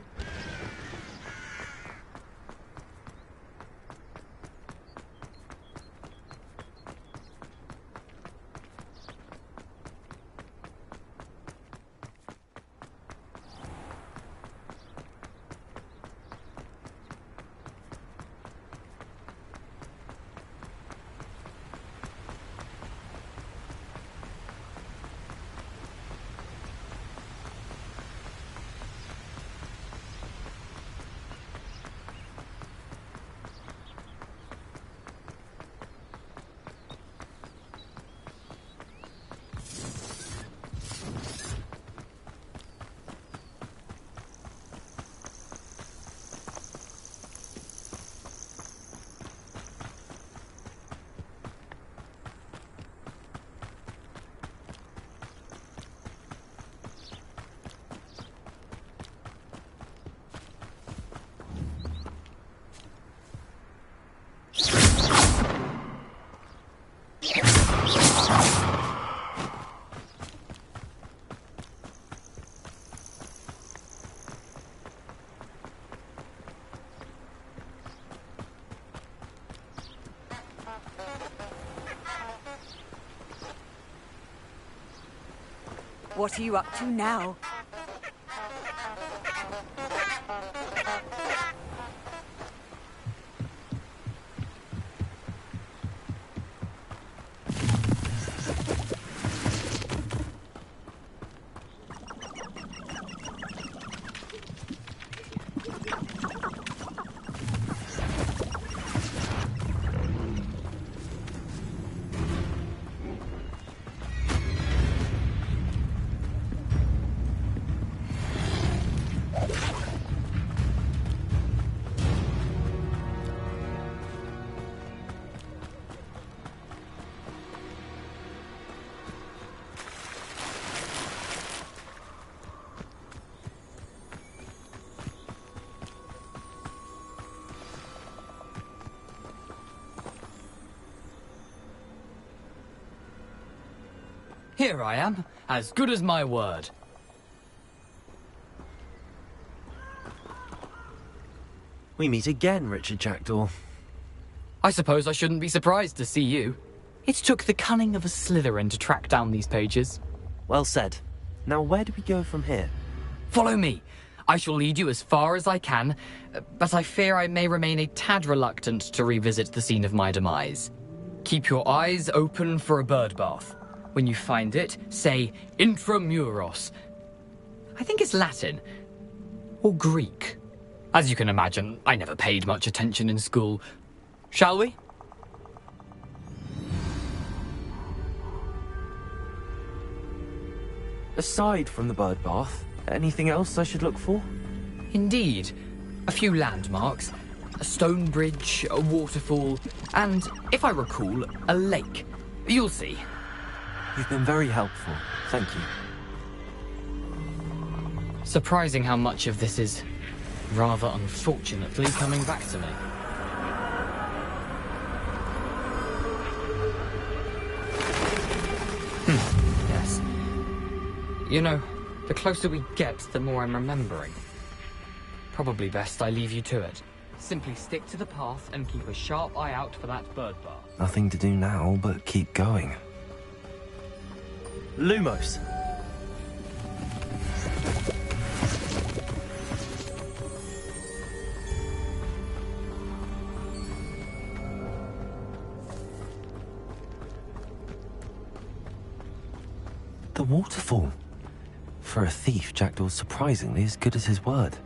What are you up to now? Here I am, as good as my word. We meet again, Richard Jackdaw. I suppose I shouldn't be surprised to see you. It took the cunning of a Slytherin to track down these pages. Well said. Now where do we go from here? Follow me. I shall lead you as far as I can, but I fear I may remain a tad reluctant to revisit the scene of my demise. Keep your eyes open for a bird bath. When you find it, say intramuros. I think it's Latin. Or Greek. As you can imagine, I never paid much attention in school. Shall we? Aside from the bird bath, anything else I should look for? Indeed. A few landmarks, a stone bridge, a waterfall, and, if I recall, a lake. You'll see. You've been very helpful. Thank you. Surprising how much of this is, rather unfortunately, coming back to me. Yes. You know, the closer we get, the more I'm remembering. Probably best I leave you to it. Simply stick to the path and keep a sharp eye out for that bird bath. Nothing to do now but keep going. Lumos! The waterfall. For a thief, Jackdaw's surprisingly as good as his word.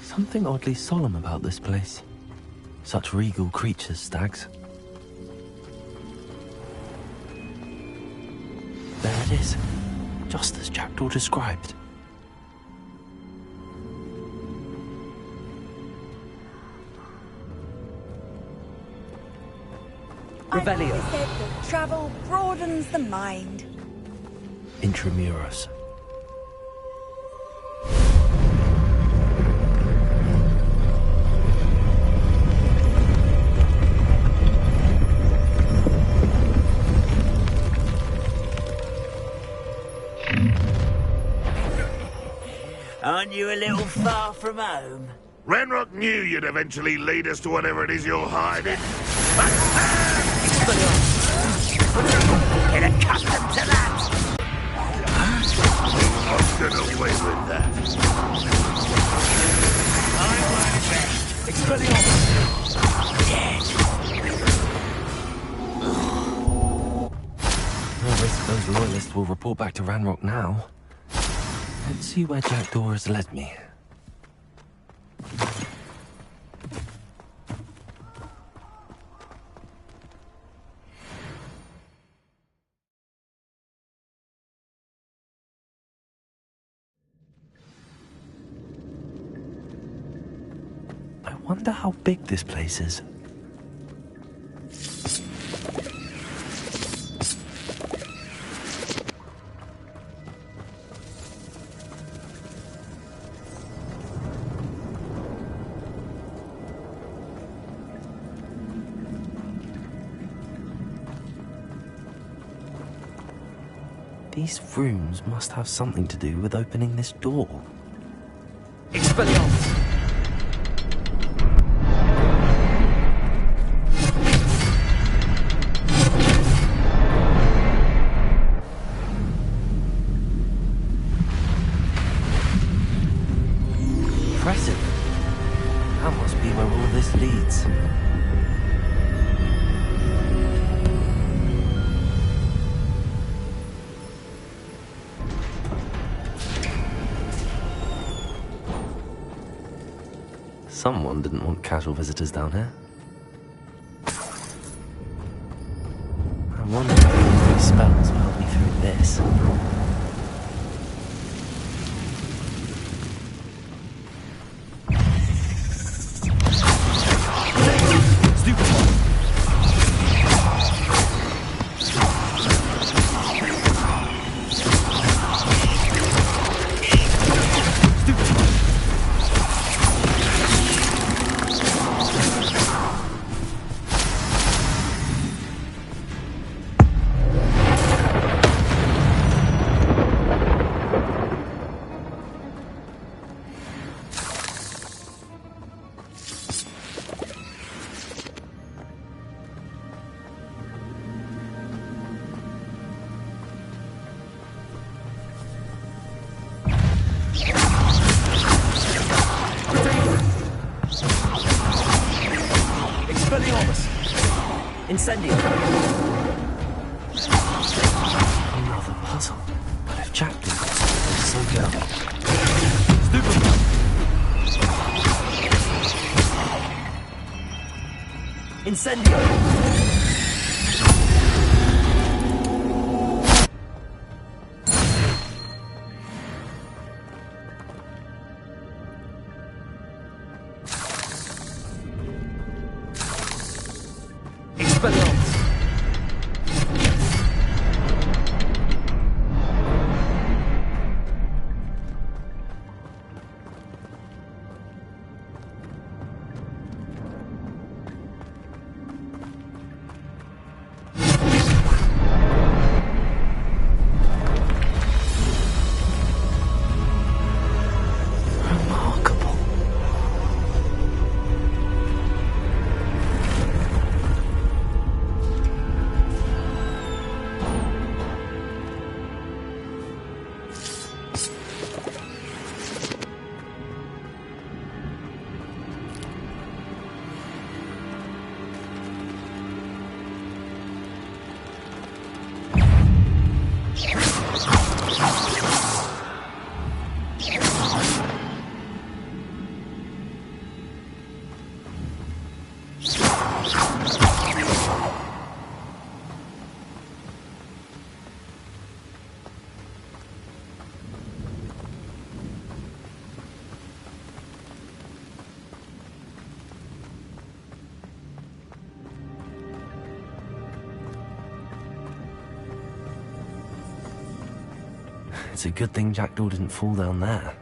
Something oddly solemn about this place. Such regal creatures, stags. There it is, just as Jackdaw described. Revelio. I said that travel broadens the mind. Intramuros. Aren't you a little far from home? Ranrock knew you'd eventually lead us to whatever it is you're hiding. Get accustomed to that! I'll get away with that. I won't best. Expelliarmus! No risk those loyalists will report back to Ranrock now. Let's see where Jackdaw has led me. I wonder how big this place is. These rooms must have something to do with opening this door. Expelliarmus! Impressive. That must be where all this leads. Someone didn't want casual visitors down here. I wonder if these spells will help me through this. Incendio! Another puzzle. But if Jackdaw got something, so go. Stupid! Incendio! It's a good thing Jackdaw didn't fall down there.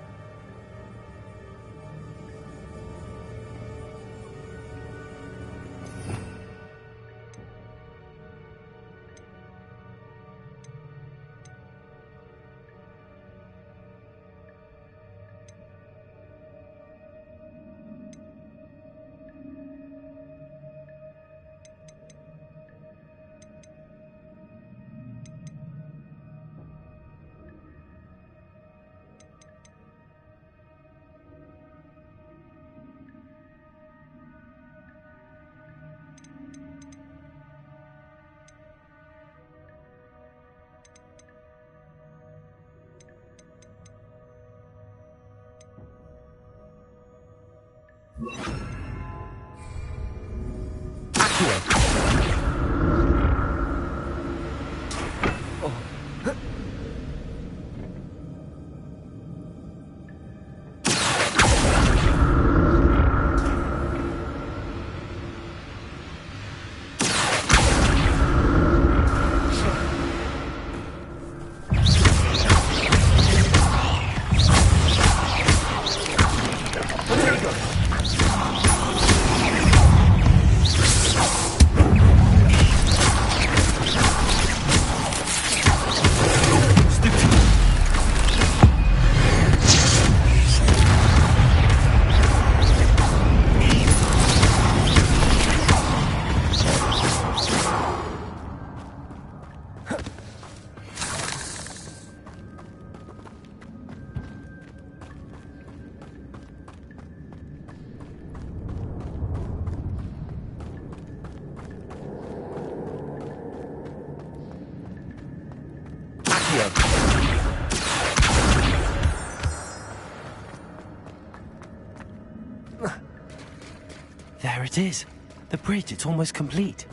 There it is. The bridge, it's almost complete.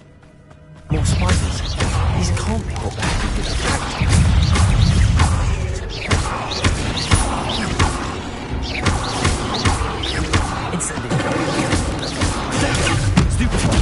More spiders. These can't be what back with the Incendio. Stupefy. Stupefy.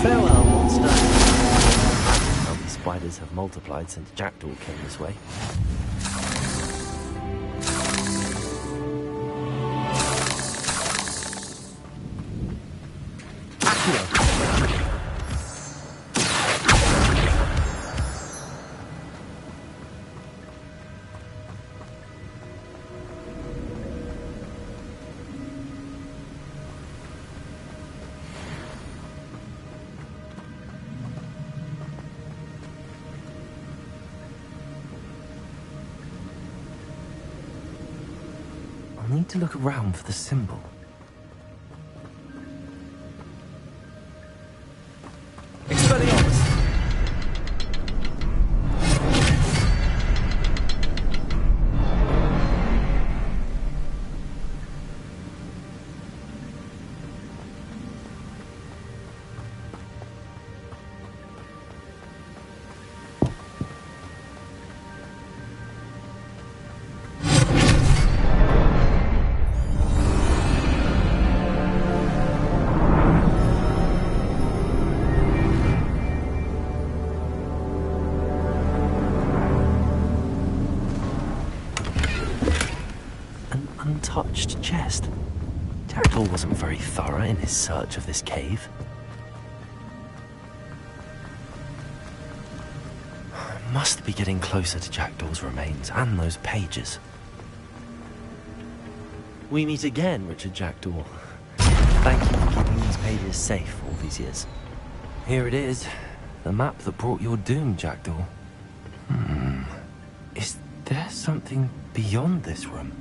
Farewell, monster. How these spiders have multiplied since Jackdaw came this way. I need to look around for the symbol. Expelliarmus! Untouched chest. Jackdaw wasn't very thorough in his search of this cave. Must be getting closer to Jackdaw's remains and those pages. We meet again, Richard Jackdaw. Thank you for keeping these pages safe all these years. Here it is, the map that brought your doom, Jackdaw. Is there something beyond this room?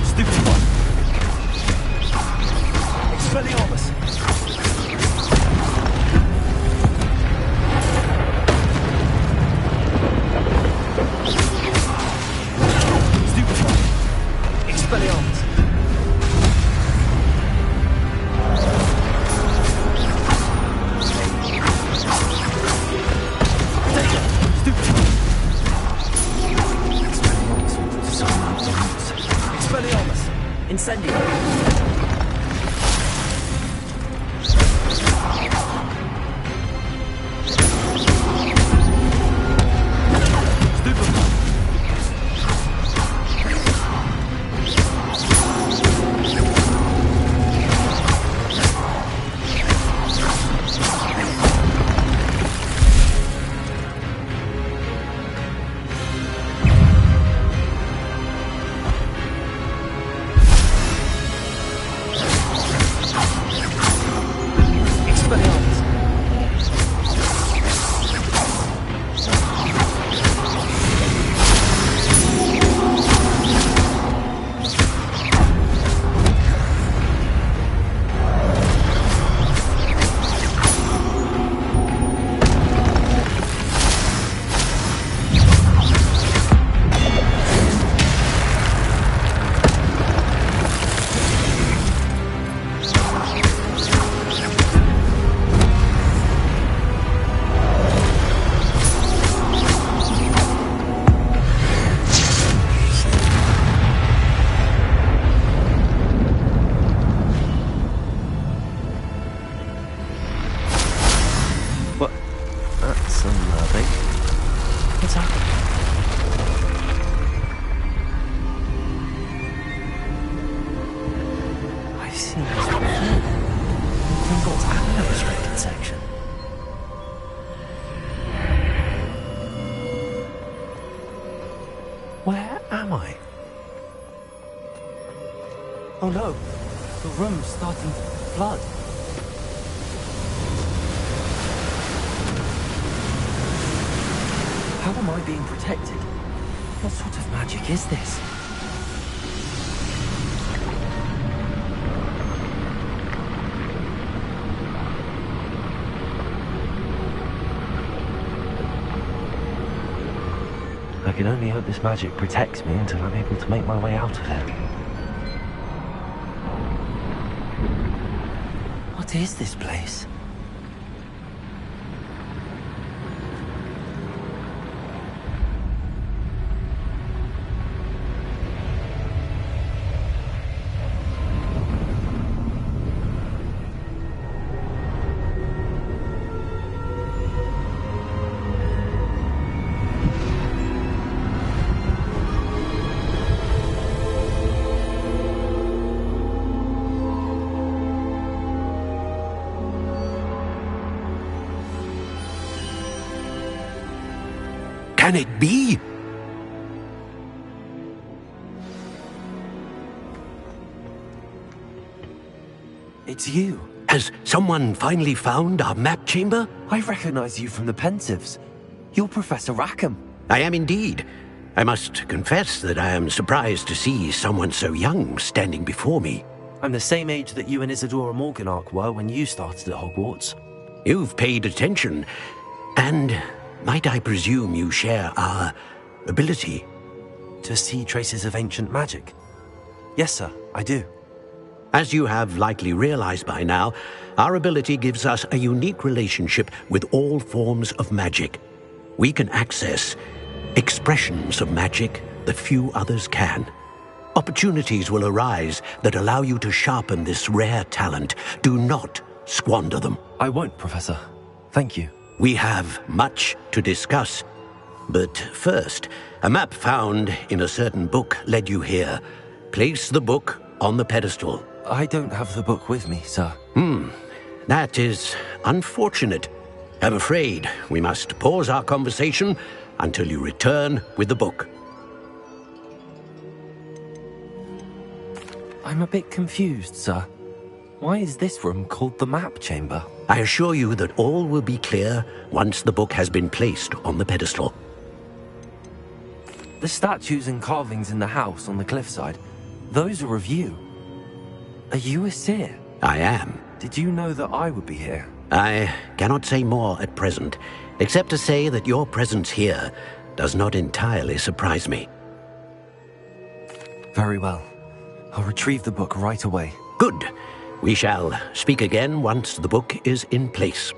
Stupid one! Expelliarmus! Stupid one! Expelliarmus! Incendio! That's unnerving. What's happened? I've seen this before. Gringotts and a restricted section. Where am I? Oh no, the room's starting to flood. How am I being protected? What sort of magic is this? I can only hope this magic protects me until I'm able to make my way out of it. What is this place? Can it be? It's you. Has someone finally found our map chamber? I recognize you from the Pensieves. You're Professor Rackham. I am indeed. I must confess that I am surprised to see someone so young standing before me. I'm the same age that you and Isadora Morganach were when you started at Hogwarts. You've paid attention, and might I presume you share our ability? To see traces of ancient magic? Yes, sir, I do. As you have likely realized by now, our ability gives us a unique relationship with all forms of magic. We can access expressions of magic that few others can. Opportunities will arise that allow you to sharpen this rare talent. Do not squander them. I won't, Professor. Thank you. We have much to discuss. But first, a map found in a certain book led you here. Place the book on the pedestal. I don't have the book with me, sir. That is unfortunate. I'm afraid we must pause our conversation until you return with the book. I'm a bit confused, sir. Why is this room called the map chamber? I assure you that all will be clear once the book has been placed on the pedestal. The statues and carvings in the house on the cliffside, those are of you. Are you a seer? I am. Did you know that I would be here? I cannot say more at present, except to say that your presence here does not entirely surprise me. Very well. I'll retrieve the book right away. Good. We shall speak again once the book is in place.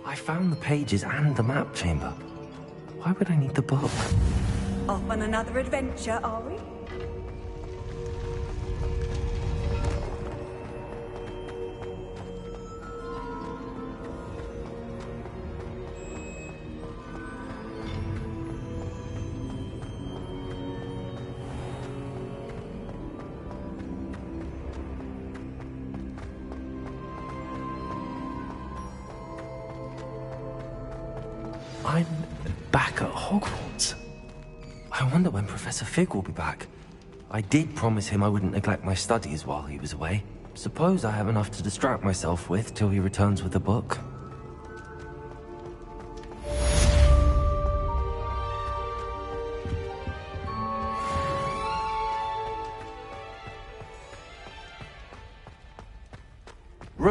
I found the pages and the map chamber. Why would I need the book? Off on another adventure, are we? I'm back at Hogwarts. I wonder when Professor Fig will be back. I did promise him I wouldn't neglect my studies while he was away. Suppose I have enough to distract myself with till he returns with the book.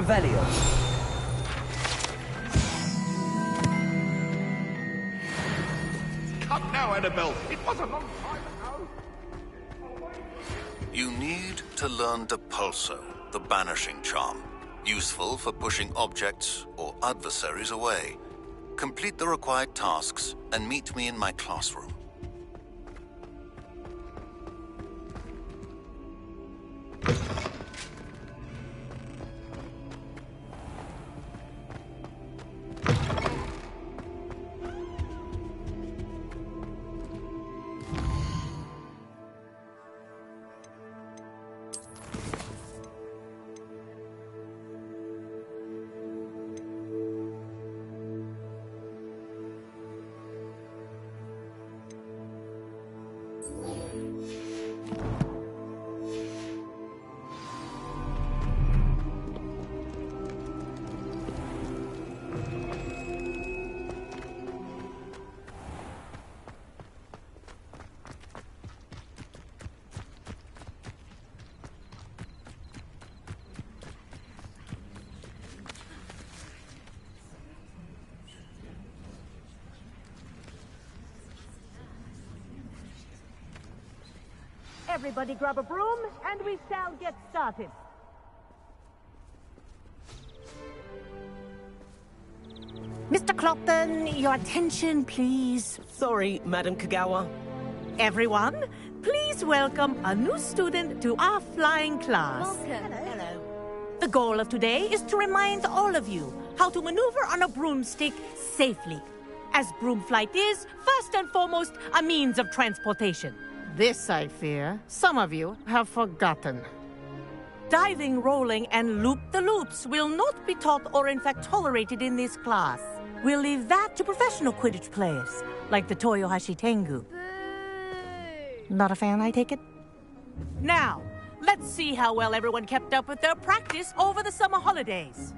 Revelio. Come now, Annabelle. It was a long time ago. You need to learn Depulso, the banishing charm. Useful for pushing objects or adversaries away. Complete the required tasks and meet me in my classroom. Everybody grab a broom, and we shall get started. Mr. Clopton, your attention, please. Sorry, Madam Kagawa. Everyone, please welcome a new student to our flying class. Welcome. Hello. The goal of today is to remind all of you how to maneuver on a broomstick safely, as broom flight is, first and foremost, a means of transportation. This, I fear, some of you have forgotten. Diving, rolling, and loop-the-loops will not be taught or in fact tolerated in this class. We'll leave that to professional Quidditch players, like the Toyohashi Tengu. Not a fan, I take it? Now, let's see how well everyone kept up with their practice over the summer holidays.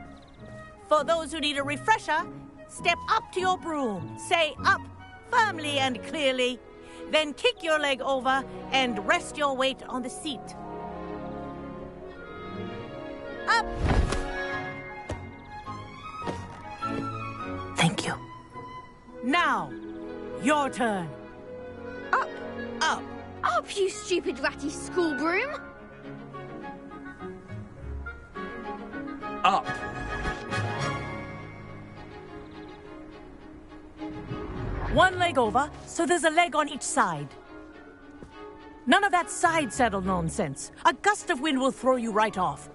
For those who need a refresher, step up to your broom, say up firmly and clearly, then kick your leg over and rest your weight on the seat. Up! Thank you. Now, your turn. Up! Up! Up, you stupid ratty school broom! Up. One leg over, so there's a leg on each side. None of that side saddle nonsense. A gust of wind will throw you right off.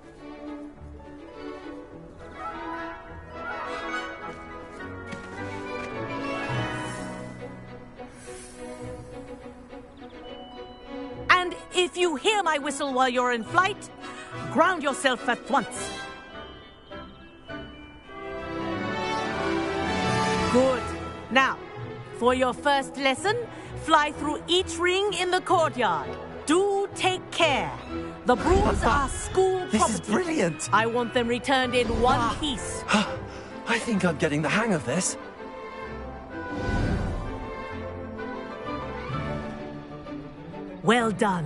And if you hear my whistle while you're in flight, ground yourself at once. Good. Now, for your first lesson, fly through each ring in the courtyard. Do take care. The brooms are school property. This is brilliant. I want them returned in one piece. I think I'm getting the hang of this. Well done.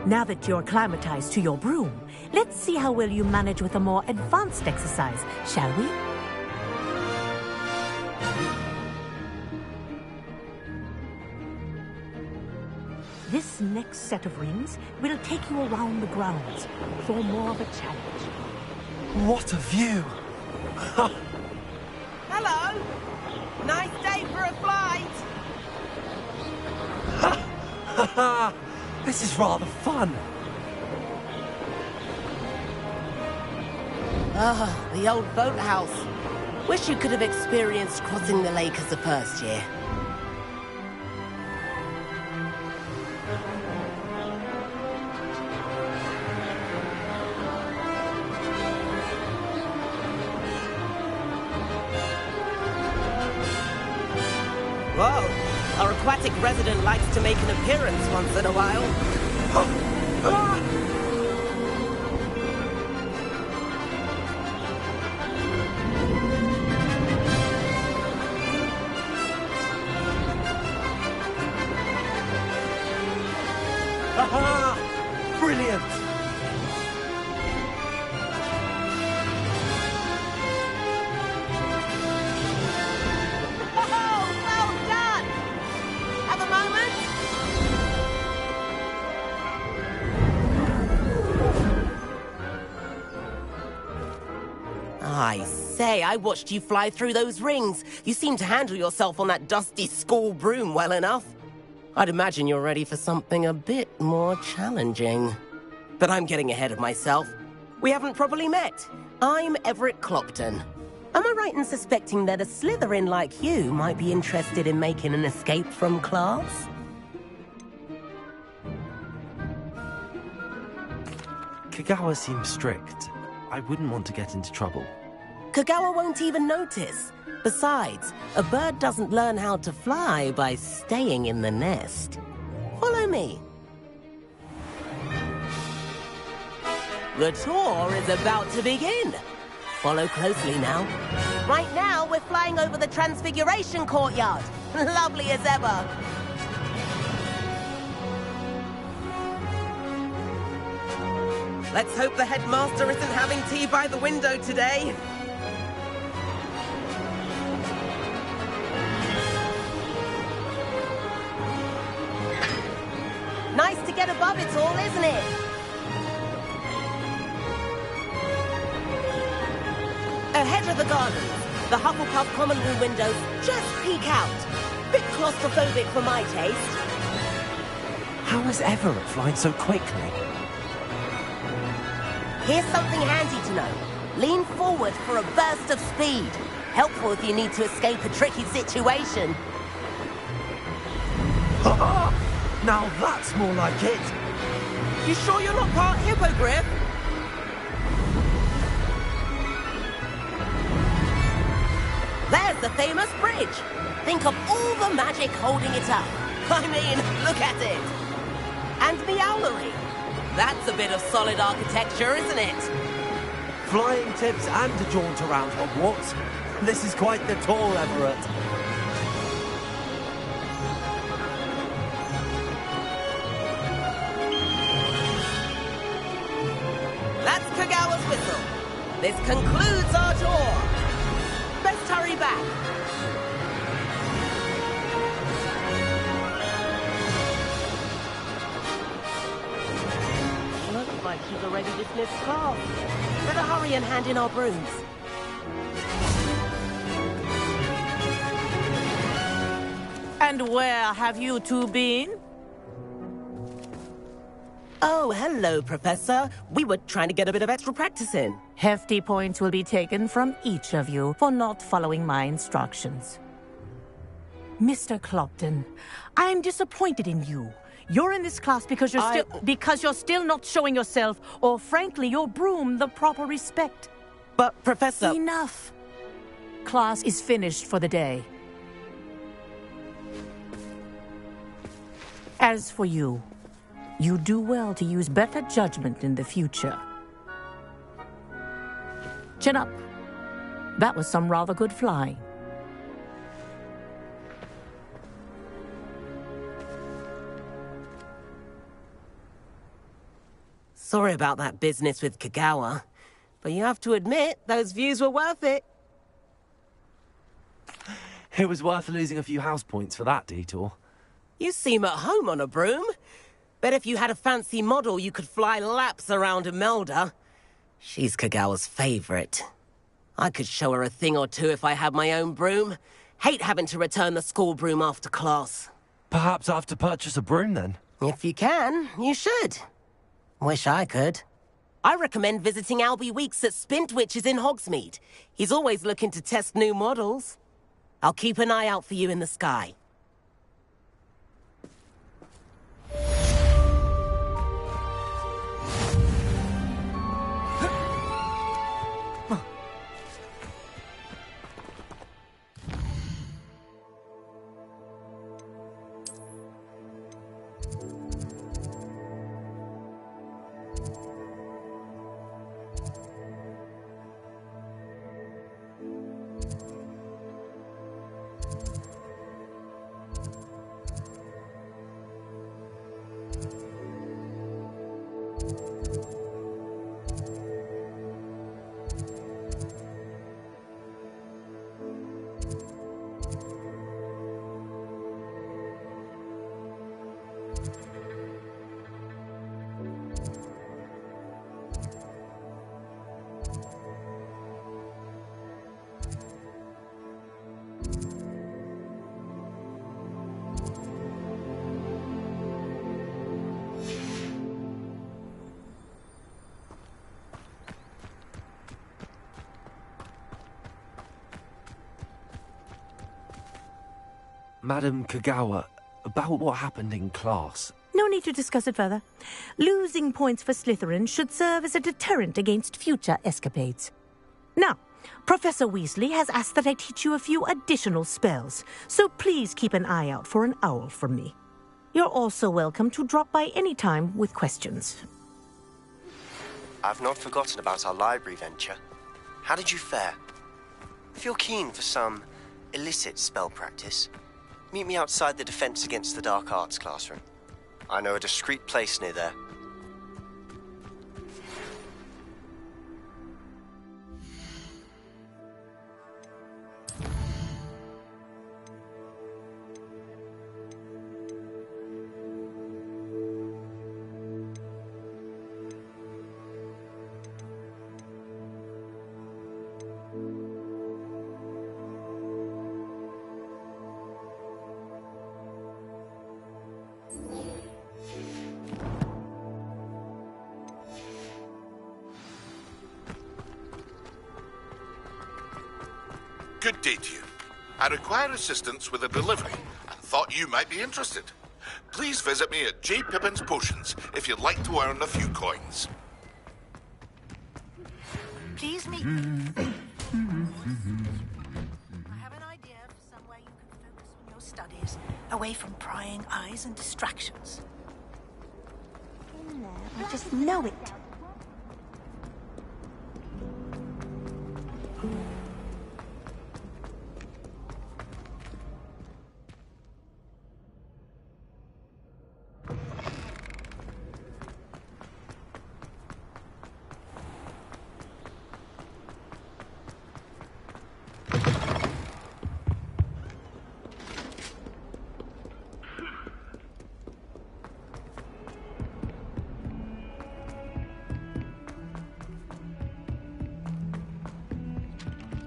Now that you're acclimatized to your broom, let's see how well you manage with a more advanced exercise, shall we? This next set of rings will take you around the grounds for more of a challenge. What a view! Hello! Nice day for a flight! This is rather fun. Ah, the old boathouse. Wish you could have experienced crossing the lake as the first year. Whoa! Our aquatic resident likes to make an appearance once in a while. Brilliant! say, I watched you fly through those rings. You seem to handle yourself on that dusty school broom well enough. I'd imagine you're ready for something a bit more challenging. But I'm getting ahead of myself. We haven't properly met. I'm Everett Clopton. Am I right in suspecting that a Slytherin like you might be interested in making an escape from class? Kagawa seems strict. I wouldn't want to get into trouble. Kagawa won't even notice. Besides, a bird doesn't learn how to fly by staying in the nest. Follow me. The tour is about to begin. Follow closely now. Right now, we're flying over the Transfiguration Courtyard. Lovely as ever. Let's hope the headmaster isn't having tea by the window today. Nice to get above it all, isn't it? Ahead of the gardens, the Hufflepuff common room windows just peek out. Bit claustrophobic for my taste. How is Everett flying so quickly? Here's something handy to know. Lean forward for a burst of speed. Helpful if you need to escape a tricky situation. Now that's more like it. You sure you're not part hippogriff? There's the famous bridge. Think of all the magic holding it up. I mean, look at it. And the owlery. That's a bit of solid architecture, isn't it? Flying tips and a jaunt around Hogwarts. This is quite the tour, Everett. That's Kagawa's whistle. This concludes our tour. Best hurry back. Looks like she's already dismissed class. Better hurry and hand in our brooms. And where have you two been? Oh, hello, Professor. We were trying to get a bit of extra practice in. Hefty points will be taken from each of you for not following my instructions. Mr. Clopton, I'm disappointed in you. You're in this class because you're still not showing yourself, or frankly, your broom, the proper respect. But, Professor... Enough. Class is finished for the day. As for you, you do well to use better judgment in the future. Chin up. That was some rather good flying. Sorry about that business with Kagawa, but you have to admit, those views were worth it. It was worth losing a few house points for that detour. You seem at home on a broom. Bet if you had a fancy model, you could fly laps around Imelda. She's Kagawa's favorite. I could show her a thing or two if I had my own broom. Hate having to return the school broom after class. Perhaps I have to purchase a broom then? If you can, you should. Wish I could. I recommend visiting Albie Weeks at Spintwitches in Hogsmeade. He's always looking to test new models. I'll keep an eye out for you in the sky. Madam Kagawa, about what happened in class. No need to discuss it further. Losing points for Slytherin should serve as a deterrent against future escapades. Now, Professor Weasley has asked that I teach you a few additional spells, so please keep an eye out for an owl from me. You're also welcome to drop by any time with questions. I've not forgotten about our library venture. How did you fare? If you're keen for some illicit spell practice, meet me outside the Defense Against the Dark Arts classroom. I know a discreet place near there. Good day to you. I require assistance with a delivery and thought you might be interested. Please visit me at J. Pippin's Potions if you'd like to earn a few coins. Please meet me. I have an idea for somewhere you can focus on your studies, away from prying eyes and distractions. In there, I just know it.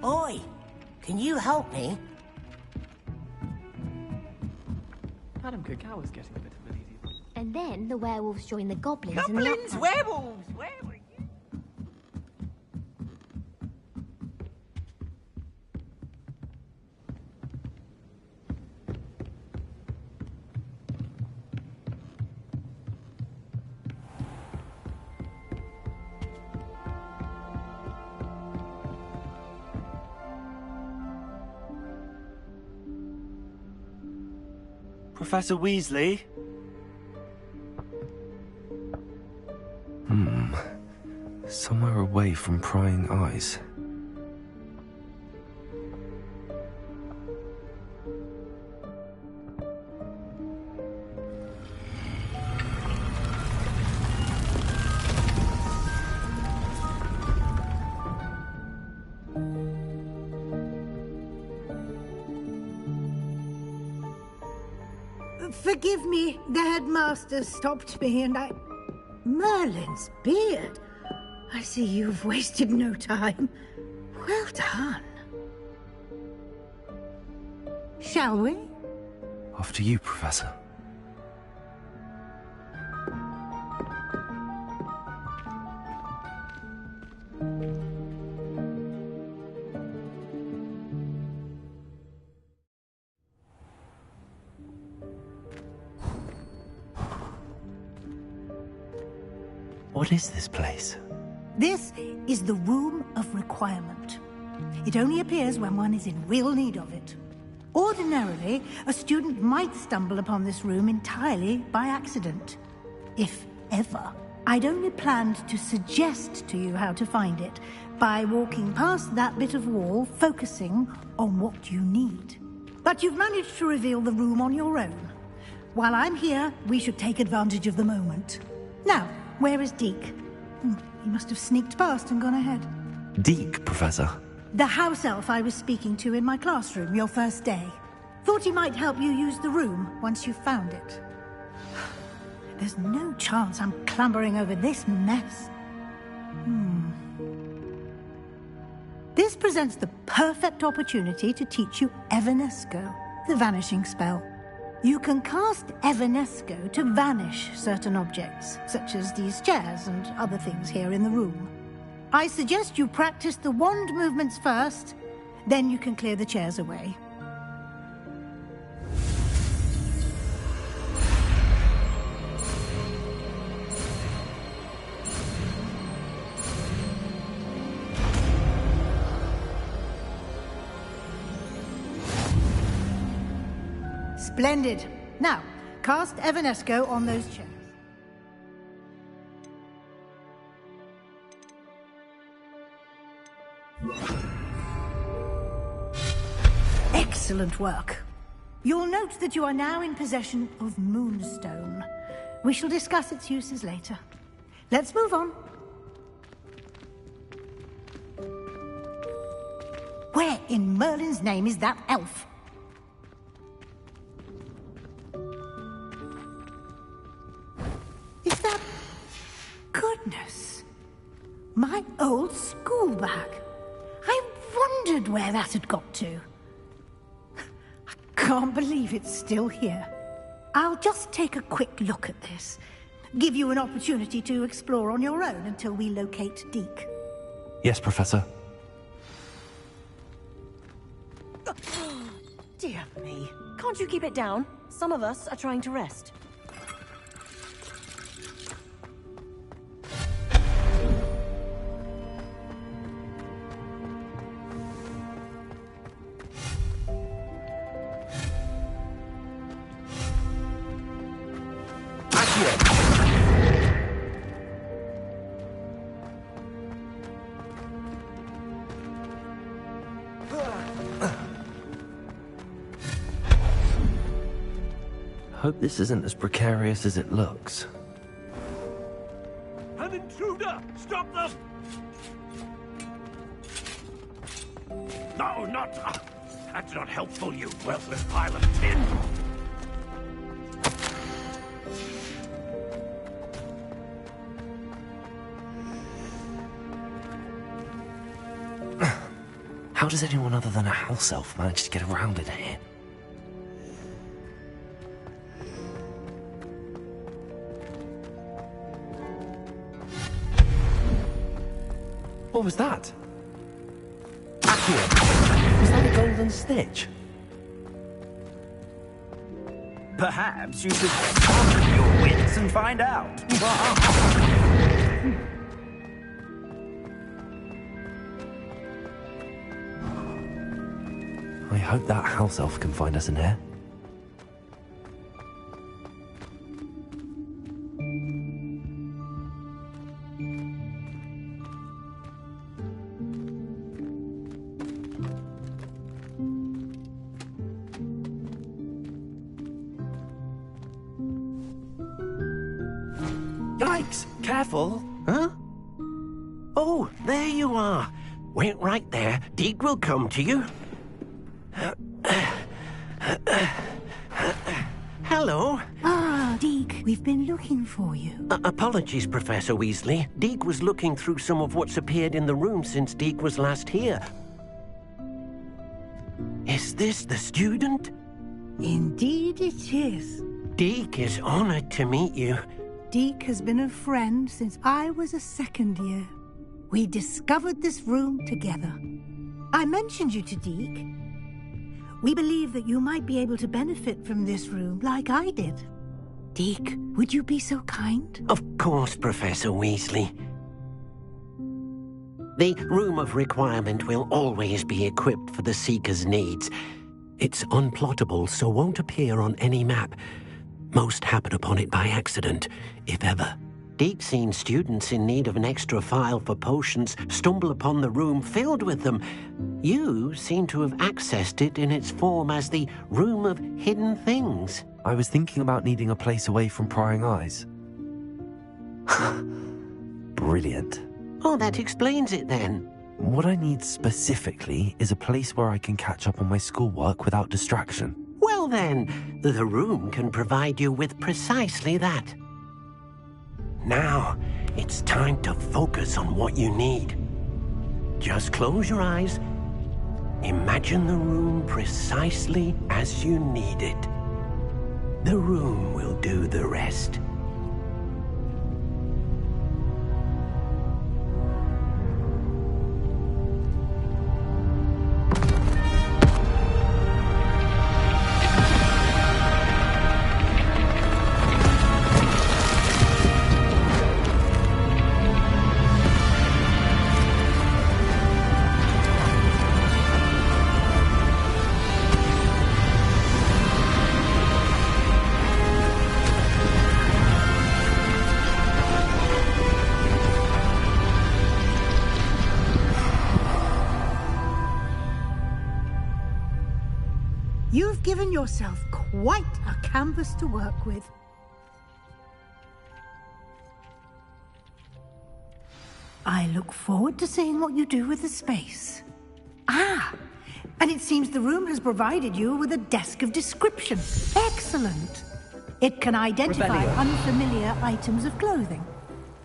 Oi, can you help me? Madam Kagawa's getting a bit of an easy one. And then the werewolves join the goblins. Goblins, werewolves, where were you? Professor Weasley? Somewhere away from prying eyes. Forgive me, the headmaster stopped me and I... Merlin's beard. I see you've wasted no time. Well done. Shall we? After you, Professor. What is this place? This is the Room of Requirement. It only appears when one is in real need of it. Ordinarily, a student might stumble upon this room entirely by accident. If ever. I'd only planned to suggest to you how to find it by walking past that bit of wall, focusing on what you need. But you've managed to reveal the room on your own. While I'm here, we should take advantage of the moment. Now, where is Deke? He must have sneaked past and gone ahead. Deke, Professor. The house elf I was speaking to in my classroom your first day. Thought he might help you use the room once you found it. There's no chance I'm clambering over this mess. This presents the perfect opportunity to teach you Evanesco, the vanishing spell. You can cast Evanesco to vanish certain objects, such as these chairs and other things here in the room. I suggest you practice the wand movements first, then you can clear the chairs away. Splendid. Now, cast Evanesco on those chairs. Excellent work. You'll note that you are now in possession of Moonstone. We shall discuss its uses later. Let's move on. Where in Merlin's name is that elf? Is that... Goodness. My old school bag. I wondered where that had got to. I can't believe it's still here. I'll just take a quick look at this. Give you an opportunity to explore on your own until we locate Deke. Yes, Professor. Dear me. Can't you keep it down? Some of us are trying to rest. Hope this isn't as precarious as it looks. An intruder! Stop them! No, not... that's not helpful, you worthless pile of tin! How does anyone other than a house elf manage to get around in here? What was that? Accio! Was that a golden snitch? Perhaps you should summon your wits and find out. I hope that house elf can find us in here. Yikes! Careful! Huh? Oh, there you are. Wait right there. Deke will come to you. Hello. Ah, Deke, we've been looking for you. Apologies, Professor Weasley. Deke was looking through some of what's appeared in the room since Deke was last here. Is this the student? Indeed it is. Deke is honored to meet you. Deke has been a friend since I was a second year. We discovered this room together. I mentioned you to Deke. We believe that you might be able to benefit from this room like I did. Deke, would you be so kind? Of course, Professor Weasley. The Room of Requirement will always be equipped for the Seeker's needs. It's unplottable, so won't appear on any map. Most happen upon it by accident, if ever. Deke's seen students in need of an extra file for potions stumble upon the room filled with them. You seem to have accessed it in its form as the Room of Hidden Things. I was thinking about needing a place away from prying eyes. Brilliant. Oh, that explains it then. What I need specifically is a place where I can catch up on my schoolwork without distraction. Well then, the room can provide you with precisely that. Now, it's time to focus on what you need. Just close your eyes. Imagine the room precisely as you need it. The room will do the rest. You've given yourself quite a canvas to work with. I look forward to seeing what you do with the space. Ah, and it seems the room has provided you with a desk of description. Excellent. It can identify unfamiliar items of clothing.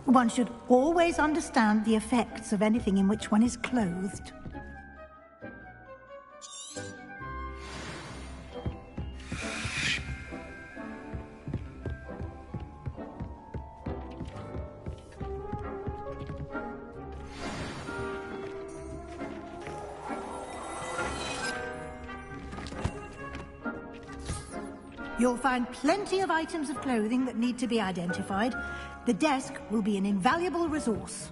One should always understand the effects of anything in which one is clothed. You'll find plenty of items of clothing that need to be identified. The desk will be an invaluable resource.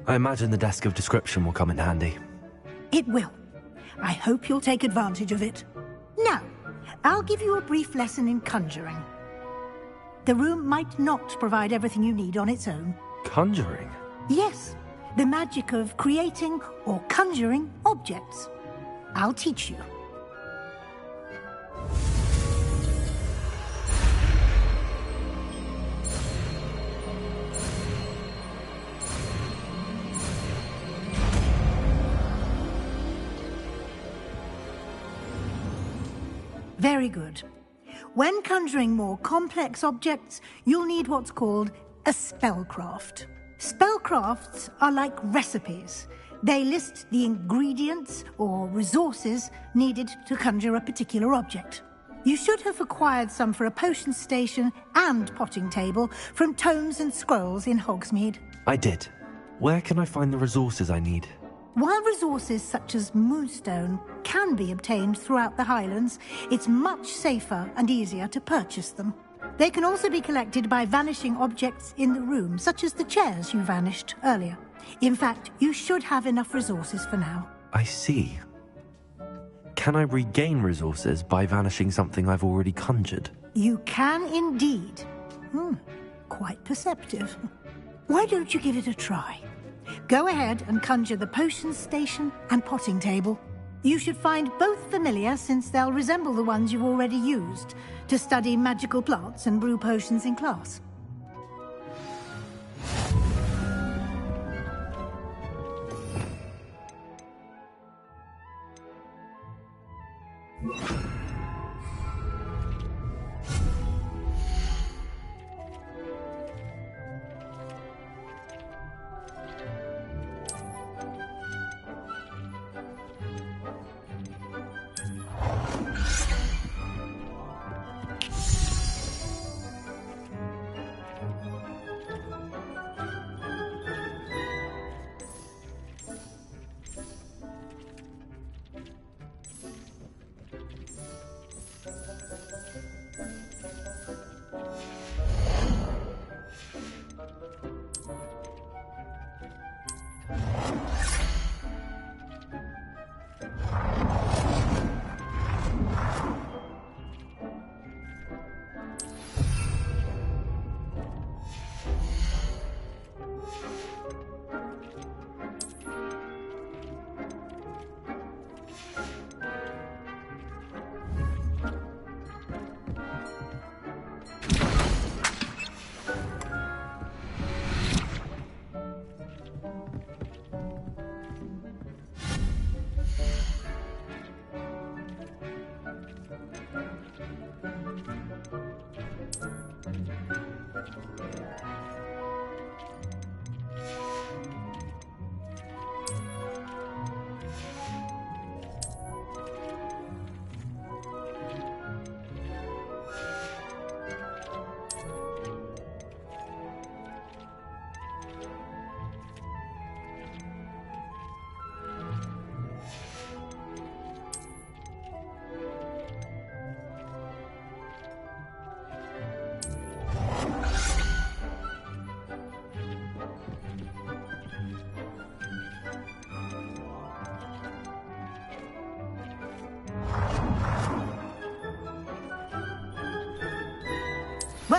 I imagine the desk of description will come in handy. It will. I hope you'll take advantage of it. Now, I'll give you a brief lesson in conjuring. The room might not provide everything you need on its own. Conjuring? Yes, the magic of creating or conjuring objects. I'll teach you. Very good. When conjuring more complex objects, you'll need what's called a spellcraft. Spellcrafts are like recipes. They list the ingredients or resources needed to conjure a particular object. You should have acquired some for a potion station and potting table from tomes and scrolls in Hogsmeade. I did. Where can I find the resources I need? While resources such as moonstone can be obtained throughout the Highlands, it's much safer and easier to purchase them. They can also be collected by vanishing objects in the room, such as the chairs you vanished earlier. In fact, you should have enough resources for now. I see. Can I regain resources by vanishing something I've already conjured? You can indeed. Quite perceptive. Why don't you give it a try? Go ahead and conjure the potion station and potting table. You should find both familiar, since they'll resemble the ones you've already used to study magical plants and brew potions in class.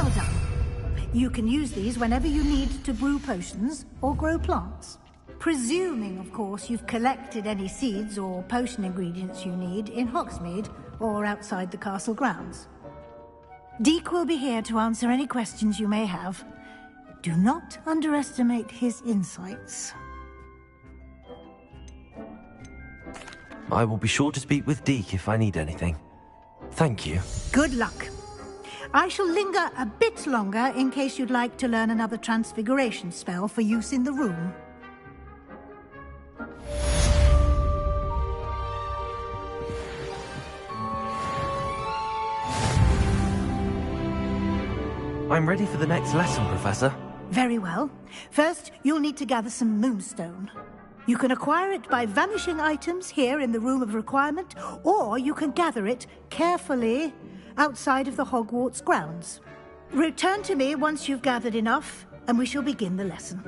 Well done. You can use these whenever you need to brew potions or grow plants. Presuming, of course, you've collected any seeds or potion ingredients you need in Hogsmeade or outside the castle grounds. Deke will be here to answer any questions you may have. Do not underestimate his insights. I will be sure to speak with Deke if I need anything. Thank you. Good luck. I shall linger a bit longer in case you'd like to learn another transfiguration spell for use in the room. I'm ready for the next lesson, Professor. Very well. First, you'll need to gather some moonstone. You can acquire it by vanishing items here in the Room of Requirement, or you can gather it carefully outside of the Hogwarts grounds. Return to me once you've gathered enough, and we shall begin the lesson.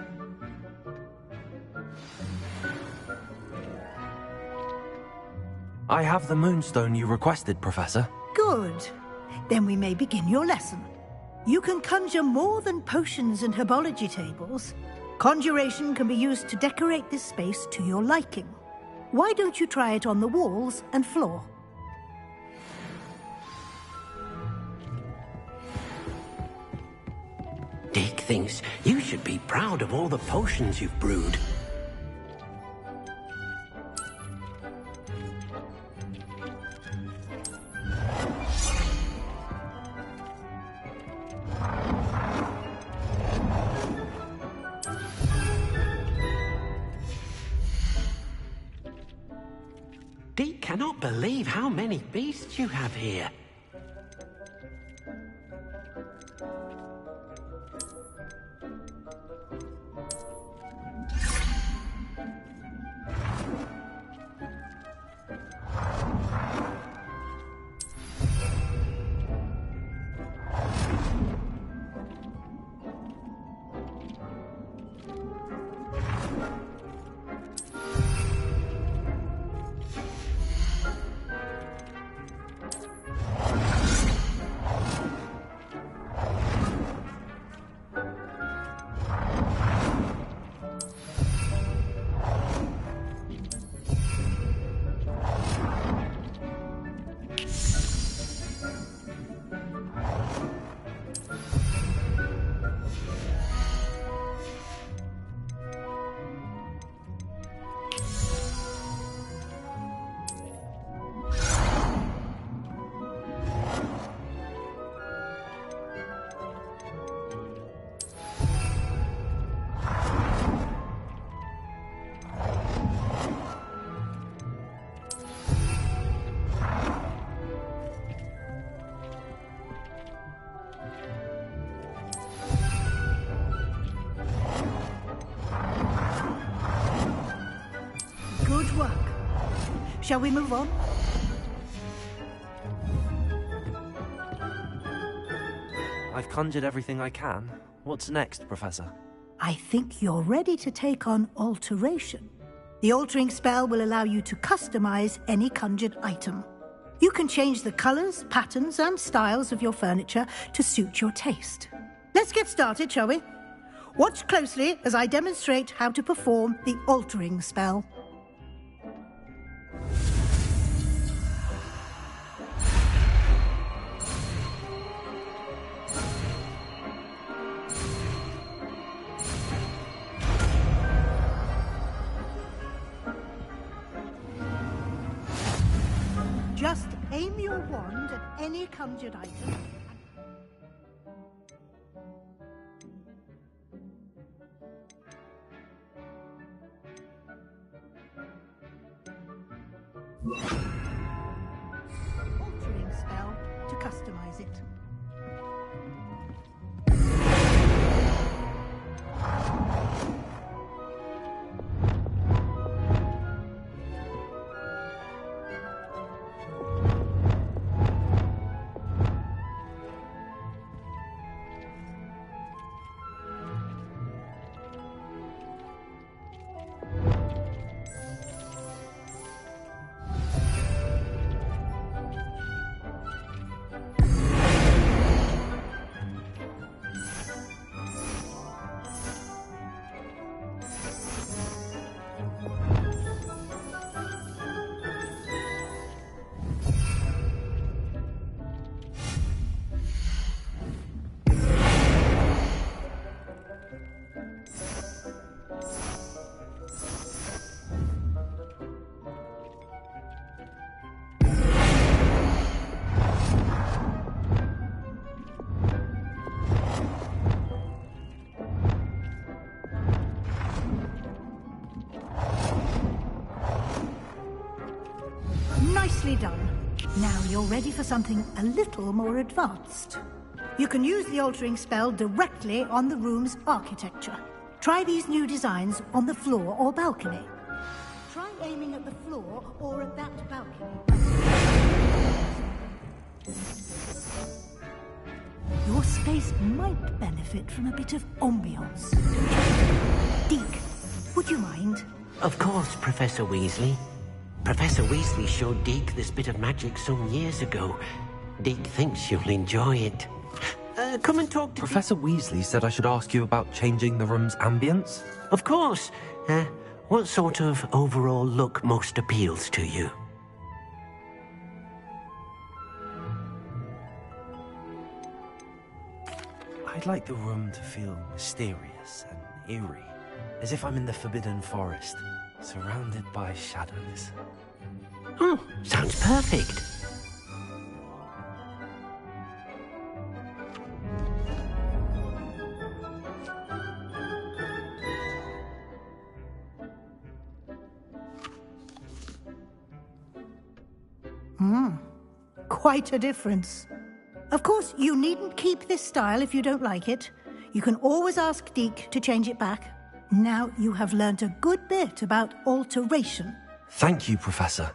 I have the moonstone you requested, Professor. Good. Then we may begin your lesson. You can conjure more than potions and herbology tables. Conjuration can be used to decorate this space to your liking. Why don't you try it on the walls and floor? Dick thinks you should be proud of all the potions you've brewed. Deke cannot believe how many beasts you have here. Good work. Shall we move on? I've conjured everything I can. What's next, Professor? I think you're ready to take on alteration. The altering spell will allow you to customize any conjured item. You can change the colors, patterns, and styles of your furniture to suit your taste. Let's get started, shall we? Watch closely as I demonstrate how to perform the altering spell. Just aim your wand at any conjured item. Altering spell to customize it. Nicely done. Now you're ready for something a little more advanced. You can use the altering spell directly on the room's architecture. Try these new designs on the floor or balcony. Try aiming at the floor or at that balcony. Your space might benefit from a bit of ambiance. Deke, would you mind? Of course, Professor Weasley. Professor Weasley showed Deke this bit of magic some years ago. Deke thinks you'll enjoy it. Come and talk to Professor Weasley said I should ask you about changing the room's ambience. Of course. What sort of overall look most appeals to you? I'd like the room to feel mysterious and eerie, as if I'm in the Forbidden Forest, surrounded by shadows. Oh, sounds perfect. Quite a difference. Of course, you needn't keep this style if you don't like it. You can always ask Deke to change it back. Now you have learnt a good bit about alteration. Thank you, Professor.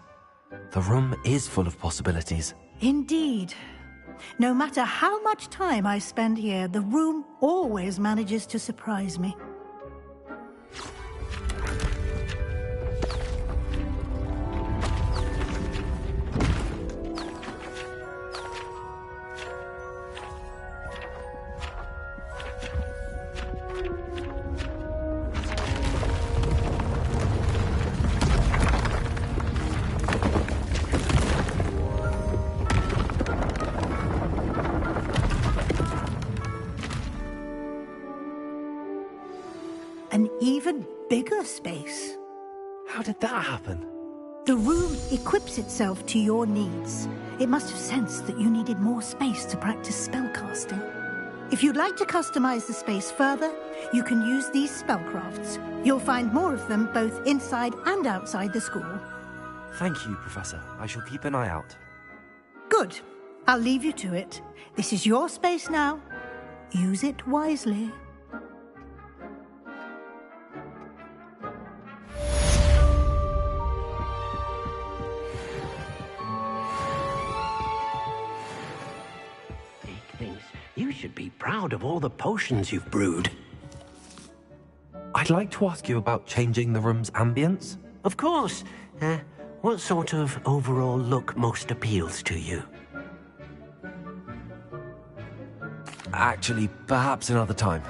The room is full of possibilities. Indeed. No matter how much time I spend here, the room always manages to surprise me. An even bigger space. How did that happen? The room equips itself to your needs. It must have sensed that you needed more space to practice spellcasting. If you'd like to customize the space further, you can use these spellcrafts. You'll find more of them both inside and outside the school. Thank you, Professor. I shall keep an eye out. Good. I'll leave you to it. This is your space now. Use it wisely. You should be proud of all the potions you've brewed. I'd like to ask you about changing the room's ambience. Of course. What sort of overall look most appeals to you? Actually, perhaps another time.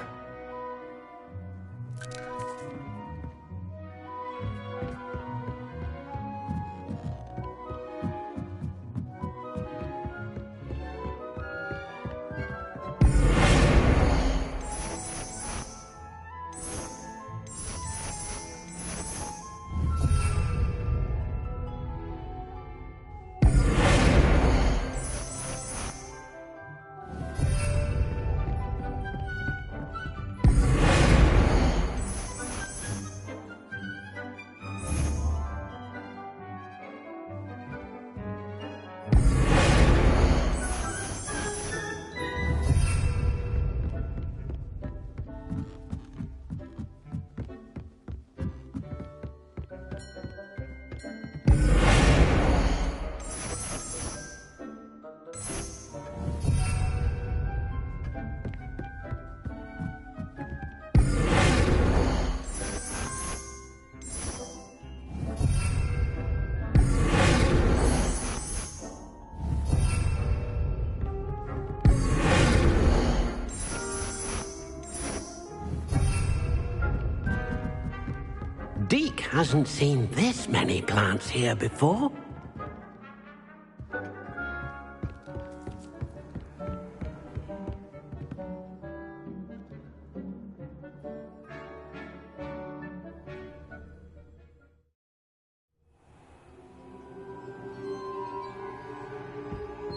Deke hasn't seen this many plants here before.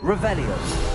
Revelio.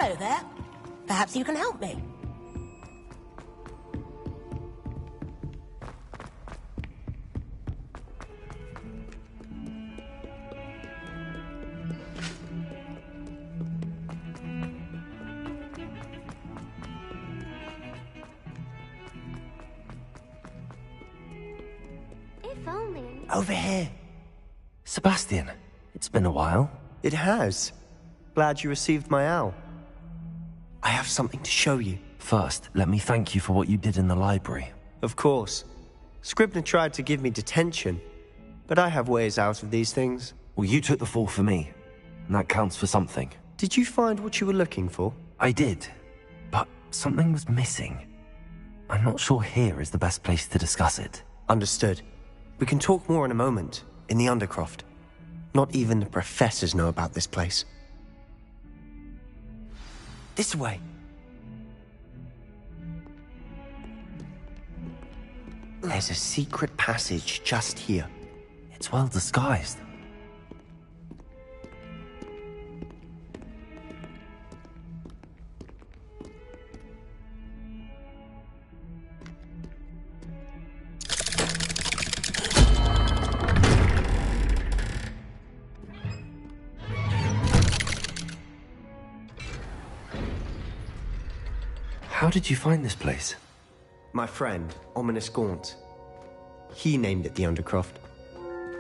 Hello there. Perhaps you can help me. If only. Over here. Sebastian, it's been a while. It has. Glad you received my owl. I have something to show you. First, let me thank you for what you did in the library. Of course. Scribner tried to give me detention, but I have ways out of these things. Well, you took the fall for me, and that counts for something. Did you find what you were looking for? I did, but something was missing. I'm not sure here is the best place to discuss it. Understood. We can talk more in a moment, in the Undercroft. Not even the professors know about this place. This way. There's a secret passage just here. It's well disguised. How did you find this place? My friend, Ominous Gaunt. He named it the Undercroft.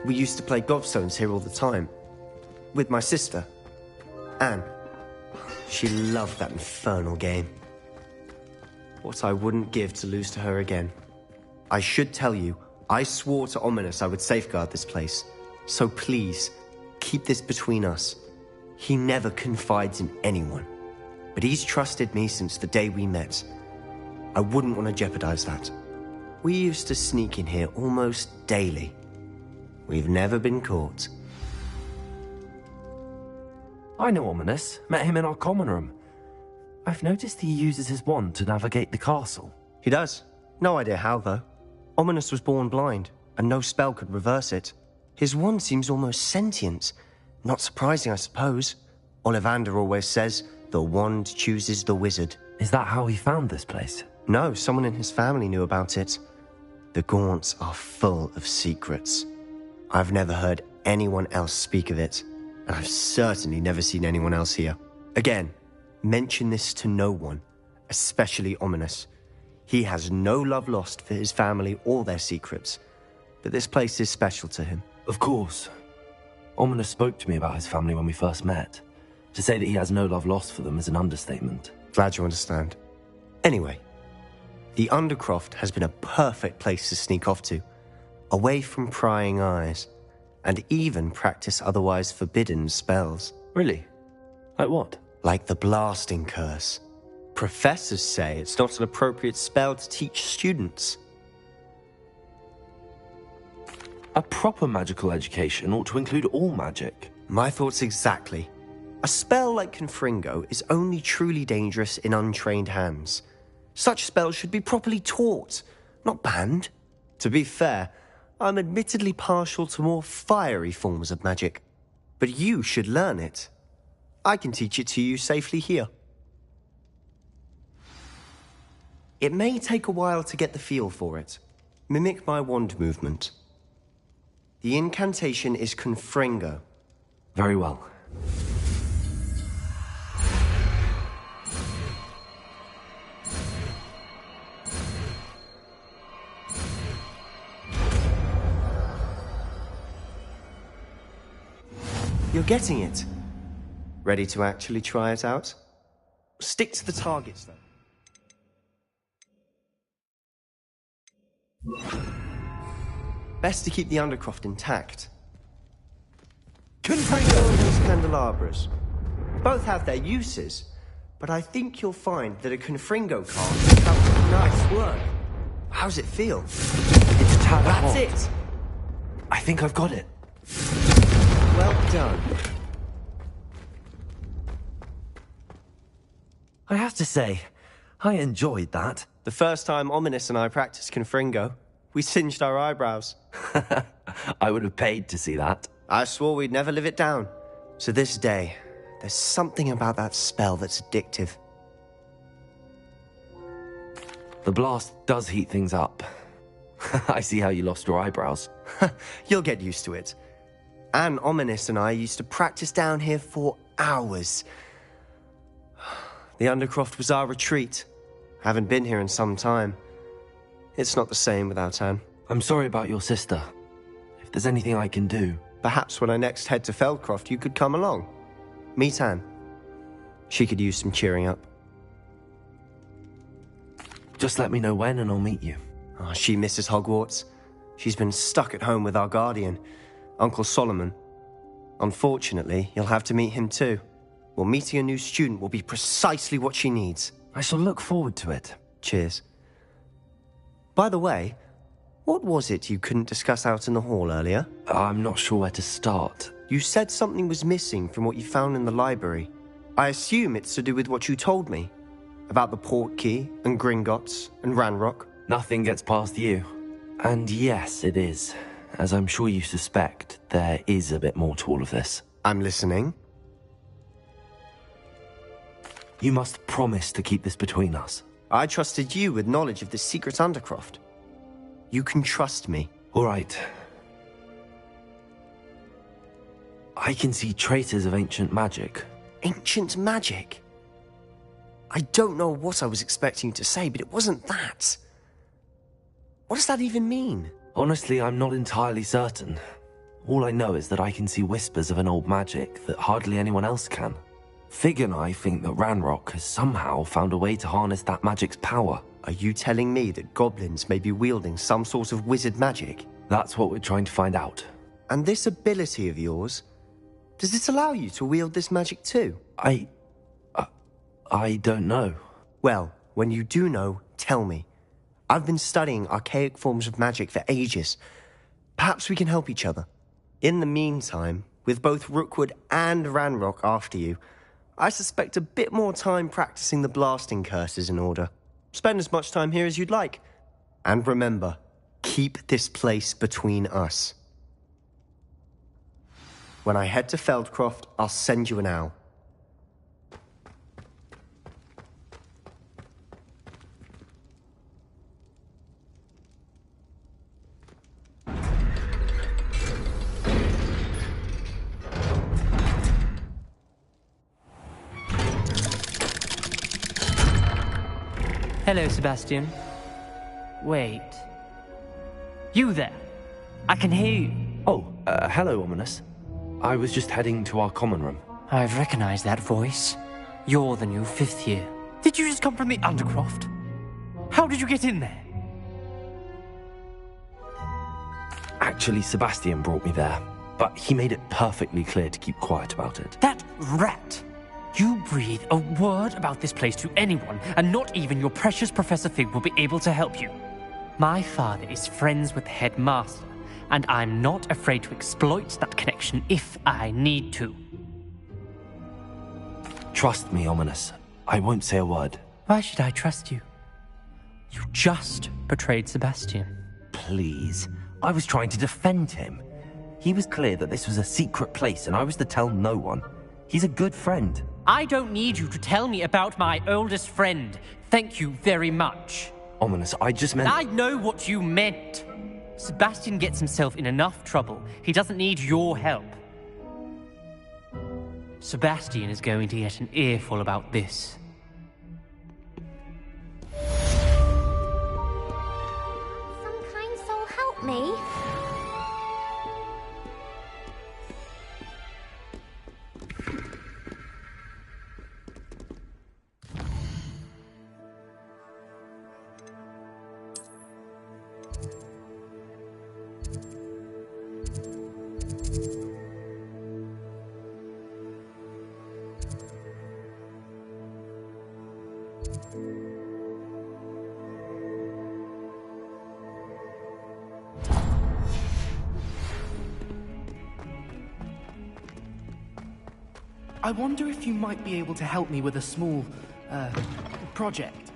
We used to play gobstones here all the time. With my sister, Anne. She loved that infernal game. What I wouldn't give to lose to her again. I should tell you, I swore to Ominous I would safeguard this place. So please, keep this between us. He never confides in anyone. But he's trusted me since the day we met. I wouldn't want to jeopardize that. We used to sneak in here almost daily. We've never been caught. I know Ominous. Met him in our common room. I've noticed he uses his wand to navigate the castle. He does. No idea how, though. Ominous was born blind, and no spell could reverse it. His wand seems almost sentient. Not surprising, I suppose. Ollivander always says, the wand chooses the wizard. Is that how he found this place? No, someone in his family knew about it. The Gaunts are full of secrets. I've never heard anyone else speak of it, and I've certainly never seen anyone else here. Again, mention this to no one, especially Ominous. He has no love lost for his family or their secrets, but this place is special to him. Of course. Ominous spoke to me about his family when we first met. To say that he has no love lost for them is an understatement. Glad you understand. Anyway, the Undercroft has been a perfect place to sneak off to, away from prying eyes, and even practice otherwise forbidden spells. Really? Like what? Like the blasting curse. Professors say it's not an appropriate spell to teach students. A proper magical education ought to include all magic. My thoughts exactly. A spell like Confringo is only truly dangerous in untrained hands. Such spells should be properly taught, not banned. To be fair, I'm admittedly partial to more fiery forms of magic. But you should learn it. I can teach it to you safely here. It may take a while to get the feel for it. Mimic my wand movement. The incantation is Confringo. Very well. You're getting it. Ready to actually try it out? Stick to the targets, though. Best to keep the Undercroft intact. Confringo and those candelabras. Both have their uses, but I think you'll find that a Confringo card becomes nice work. How's it feel? It's a tad hot. That's it! I think I've got it. Well done. I have to say, I enjoyed that. The first time Ominous and I practiced Confringo, we singed our eyebrows. I would have paid to see that. I swore we'd never live it down. So this day, there's something about that spell that's addictive. The blast does heat things up. I see how you lost your eyebrows. You'll get used to it. Anne, Ominous and I used to practice down here for hours. The Undercroft was our retreat. Haven't been here in some time. It's not the same without Anne. I'm sorry about your sister. If there's anything I can do... Perhaps when I next head to Feldcroft, you could come along. Meet Anne. She could use some cheering up. Just let me know when and I'll meet you. Oh, she misses Hogwarts. She's been stuck at home with our guardian, Uncle Solomon. Unfortunately, you'll have to meet him too. Well, meeting a new student will be precisely what she needs. I shall look forward to it. Cheers. By the way, what was it you couldn't discuss out in the hall earlier? I'm not sure where to start. You said something was missing from what you found in the library. I assume it's to do with what you told me. About the Portkey, and Gringotts, and Ranrock. Nothing gets past you. And yes, it is. As I'm sure you suspect, there is a bit more to all of this. I'm listening. You must promise to keep this between us. I trusted you with knowledge of the secret Undercroft. You can trust me. All right. I can see traces of ancient magic. Ancient magic? I don't know what I was expecting to say, but it wasn't that. What does that even mean? Honestly, I'm not entirely certain. All I know is that I can see whispers of an old magic that hardly anyone else can. Fig and I think that Ranrock has somehow found a way to harness that magic's power. Are you telling me that goblins may be wielding some sort of wizard magic? That's what we're trying to find out. And this ability of yours, does it allow you to wield this magic too? I don't know. Well, when you do know, tell me. I've been studying archaic forms of magic for ages. Perhaps we can help each other. In the meantime, with both Rookwood and Ranrock after you, I suspect a bit more time practicing the blasting curses in order. Spend as much time here as you'd like. And remember, keep this place between us. When I head to Feldcroft, I'll send you an owl. Hello, Sebastian. Wait. You there? I can hear you. Oh, hello, Ominous. I was just heading to our common room. I've recognized that voice. You're the new 5th year. Did you just come from the Undercroft? How did you get in there? Actually, Sebastian brought me there, but he made it perfectly clear to keep quiet about it. That rat! You breathe a word about this place to anyone, and not even your precious Professor Fig will be able to help you. My father is friends with the headmaster, and I'm not afraid to exploit that connection if I need to. Trust me, Ominous. I won't say a word. Why should I trust you? You just betrayed Sebastian. Please. I was trying to defend him. He was clear that this was a secret place, and I was to tell no one. He's a good friend. I don't need you to tell me about my oldest friend. Thank you very much. Ominous, I just meant... I know what you meant. Sebastian gets himself in enough trouble. He doesn't need your help. Sebastian is going to get an earful about this. Some kind soul help me. I wonder if you might be able to help me with a small, project.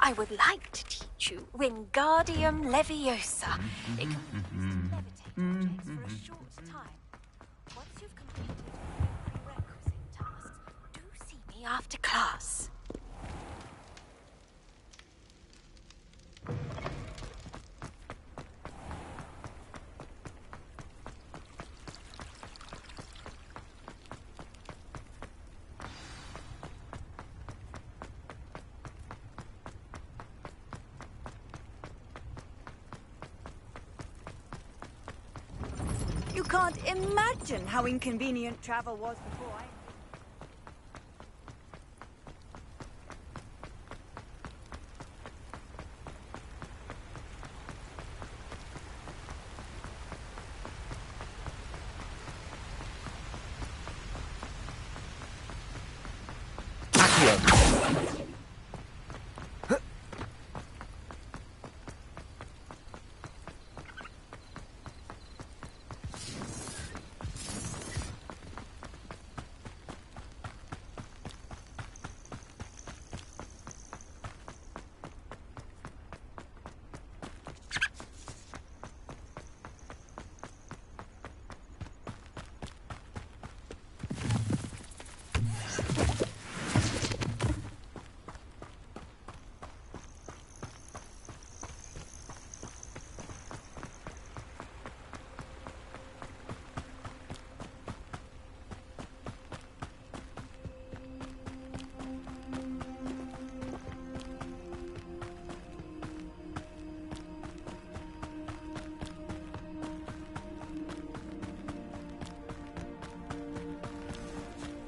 I would like to teach you Wingardium Leviosa. It can be used to levitate objects for a short time. Once you've completed the prerequisite tasks, do see me after class. You can't imagine how inconvenient travel was before I...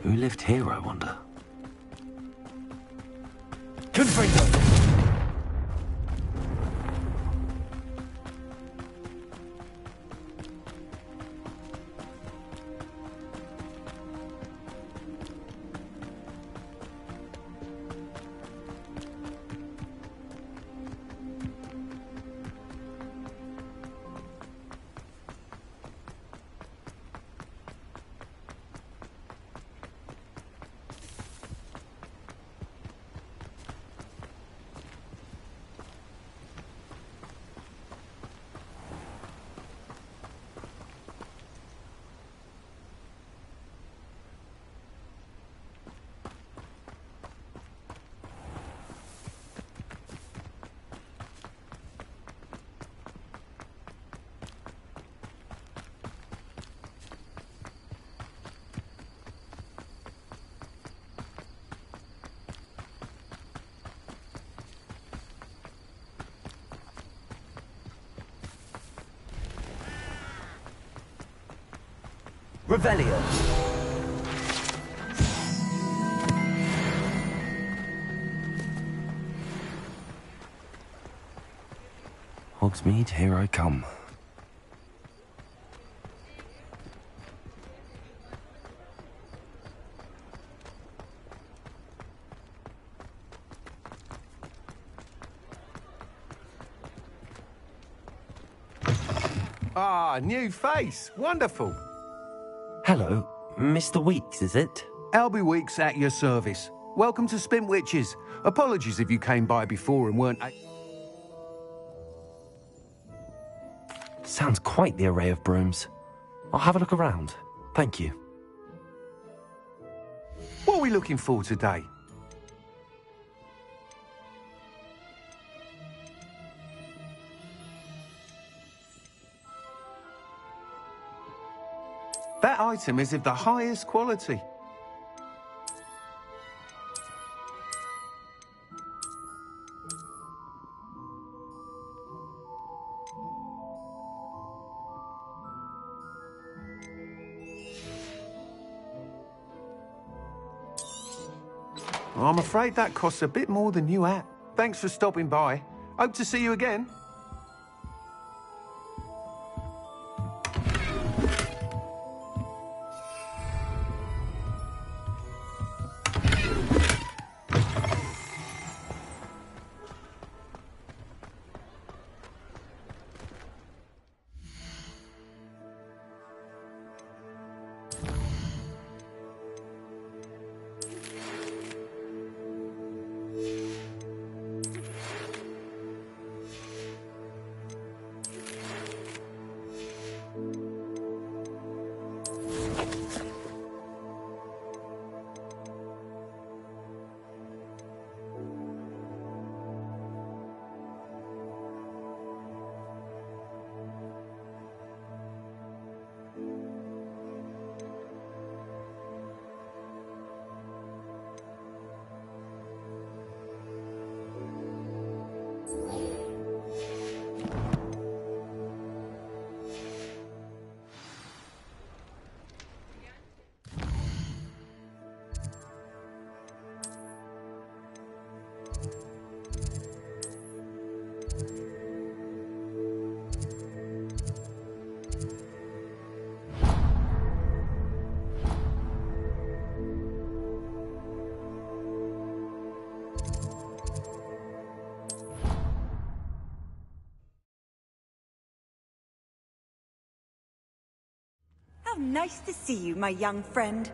Who lived here, I wonder? Confringo! Revelio. Hogsmeade, here I come. Ah, new face. Wonderful. Hello, Mr. Weeks, is it? Albie Weeks at your service. Welcome to Spint Witches. Apologies if you came by before and weren't... Sounds quite the array of brooms. I'll have a look around. Thank you. What are we looking for today? That item is of the highest quality. I'm afraid that costs a bit more than you at. Thanks for stopping by. Hope to see you again. How nice to see you, my young friend.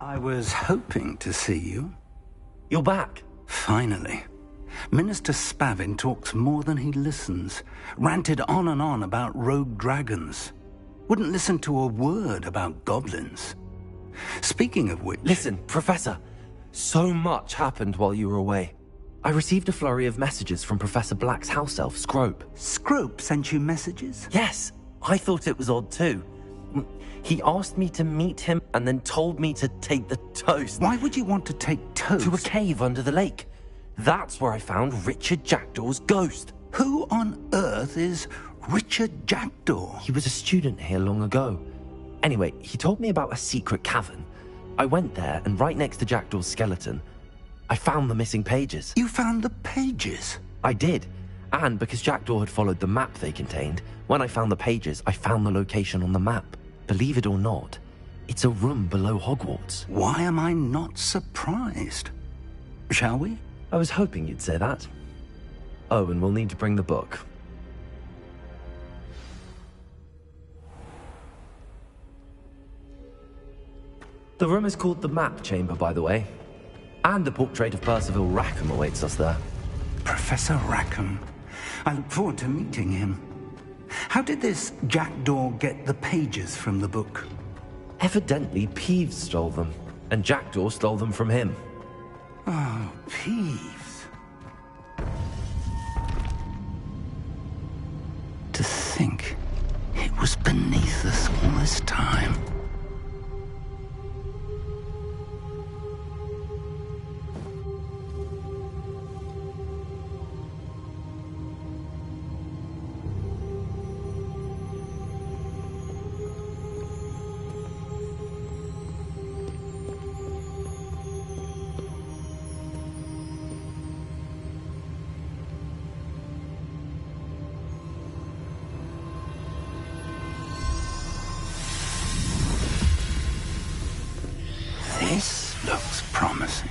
I was hoping to see you. You're back. Finally. Minister Spavin talks more than he listens. Ranted on and on about rogue dragons. Wouldn't listen to a word about goblins. Speaking of which... Listen, Professor. So much happened while you were away. I received a flurry of messages from Professor Black's house elf, Scrope. Scrope sent you messages? Yes. I thought it was odd too. He asked me to meet him and then told me to take the toast. Why would you want to take toast? To a cave under the lake. That's where I found Richard Jackdaw's ghost. Who on earth is Richard Jackdaw? He was a student here long ago. Anyway, he told me about a secret cavern. I went there, and right next to Jackdaw's skeleton, I found the missing pages. You found the pages? I did. And because Jackdaw had followed the map they contained, when I found the pages, I found the location on the map. Believe it or not, it's a room below Hogwarts. Why am I not surprised? Shall we? I was hoping you'd say that. Oh, and we'll need to bring the book. The room is called the Map Chamber, by the way. And a portrait of Percival Rackham awaits us there. Professor Rackham. I look forward to meeting him. How did this Jackdaw get the pages from the book? Evidently, Peeves stole them, and Jackdaw stole them from him. Oh, Peeves. To think it was beneath us all this time. This looks promising.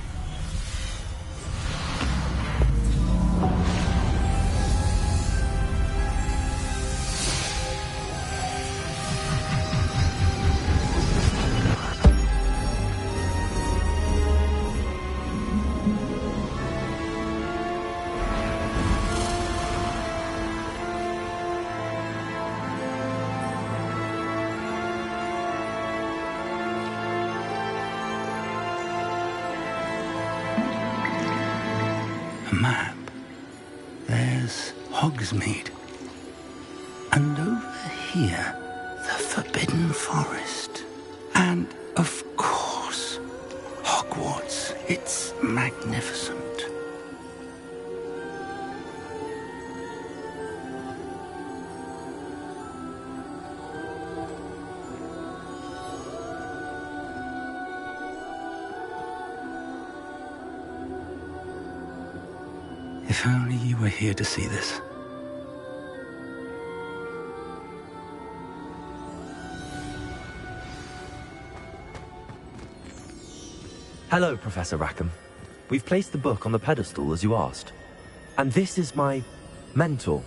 A map. There's Hogsmeade. And over here, the Forbidden Forest. And, of course, Hogwarts. It's magnificent. If only you were here to see this. Hello, Professor Rackham. We've placed the book on the pedestal as you asked. And this is my mentor,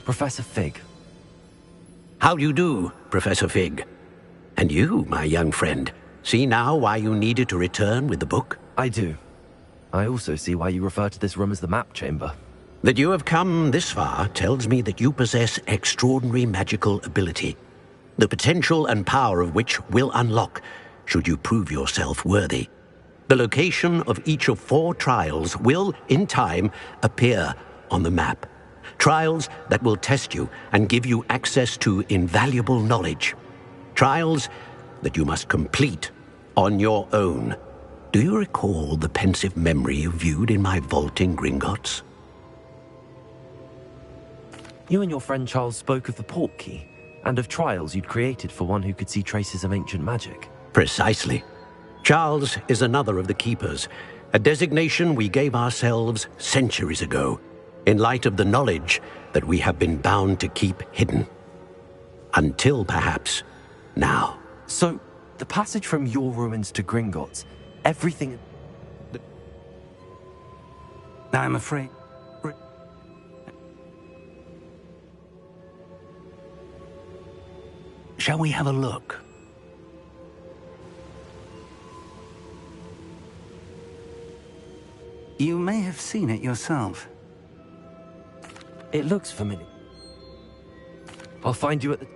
Professor Fig. How do you do, Professor Fig? And you, my young friend, see now why you needed to return with the book? I do. I also see why you refer to this room as the map chamber. That you have come this far tells me that you possess extraordinary magical ability, the potential and power of which will unlock should you prove yourself worthy. The location of each of 4 trials will, in time, appear on the map. Trials that will test you and give you access to invaluable knowledge. Trials that you must complete on your own. Do you recall the pensive memory you viewed in my vault in Gringotts? You and your friend Charles spoke of the port key, and of trials you'd created for one who could see traces of ancient magic. Precisely. Charles is another of the Keepers, a designation we gave ourselves centuries ago, in light of the knowledge that we have been bound to keep hidden. Until, perhaps, now. So, the passage from your ruins to Gringotts, everything... I'm afraid... Shall we have a look? You may have seen it yourself. It looks familiar. I'll find you at the...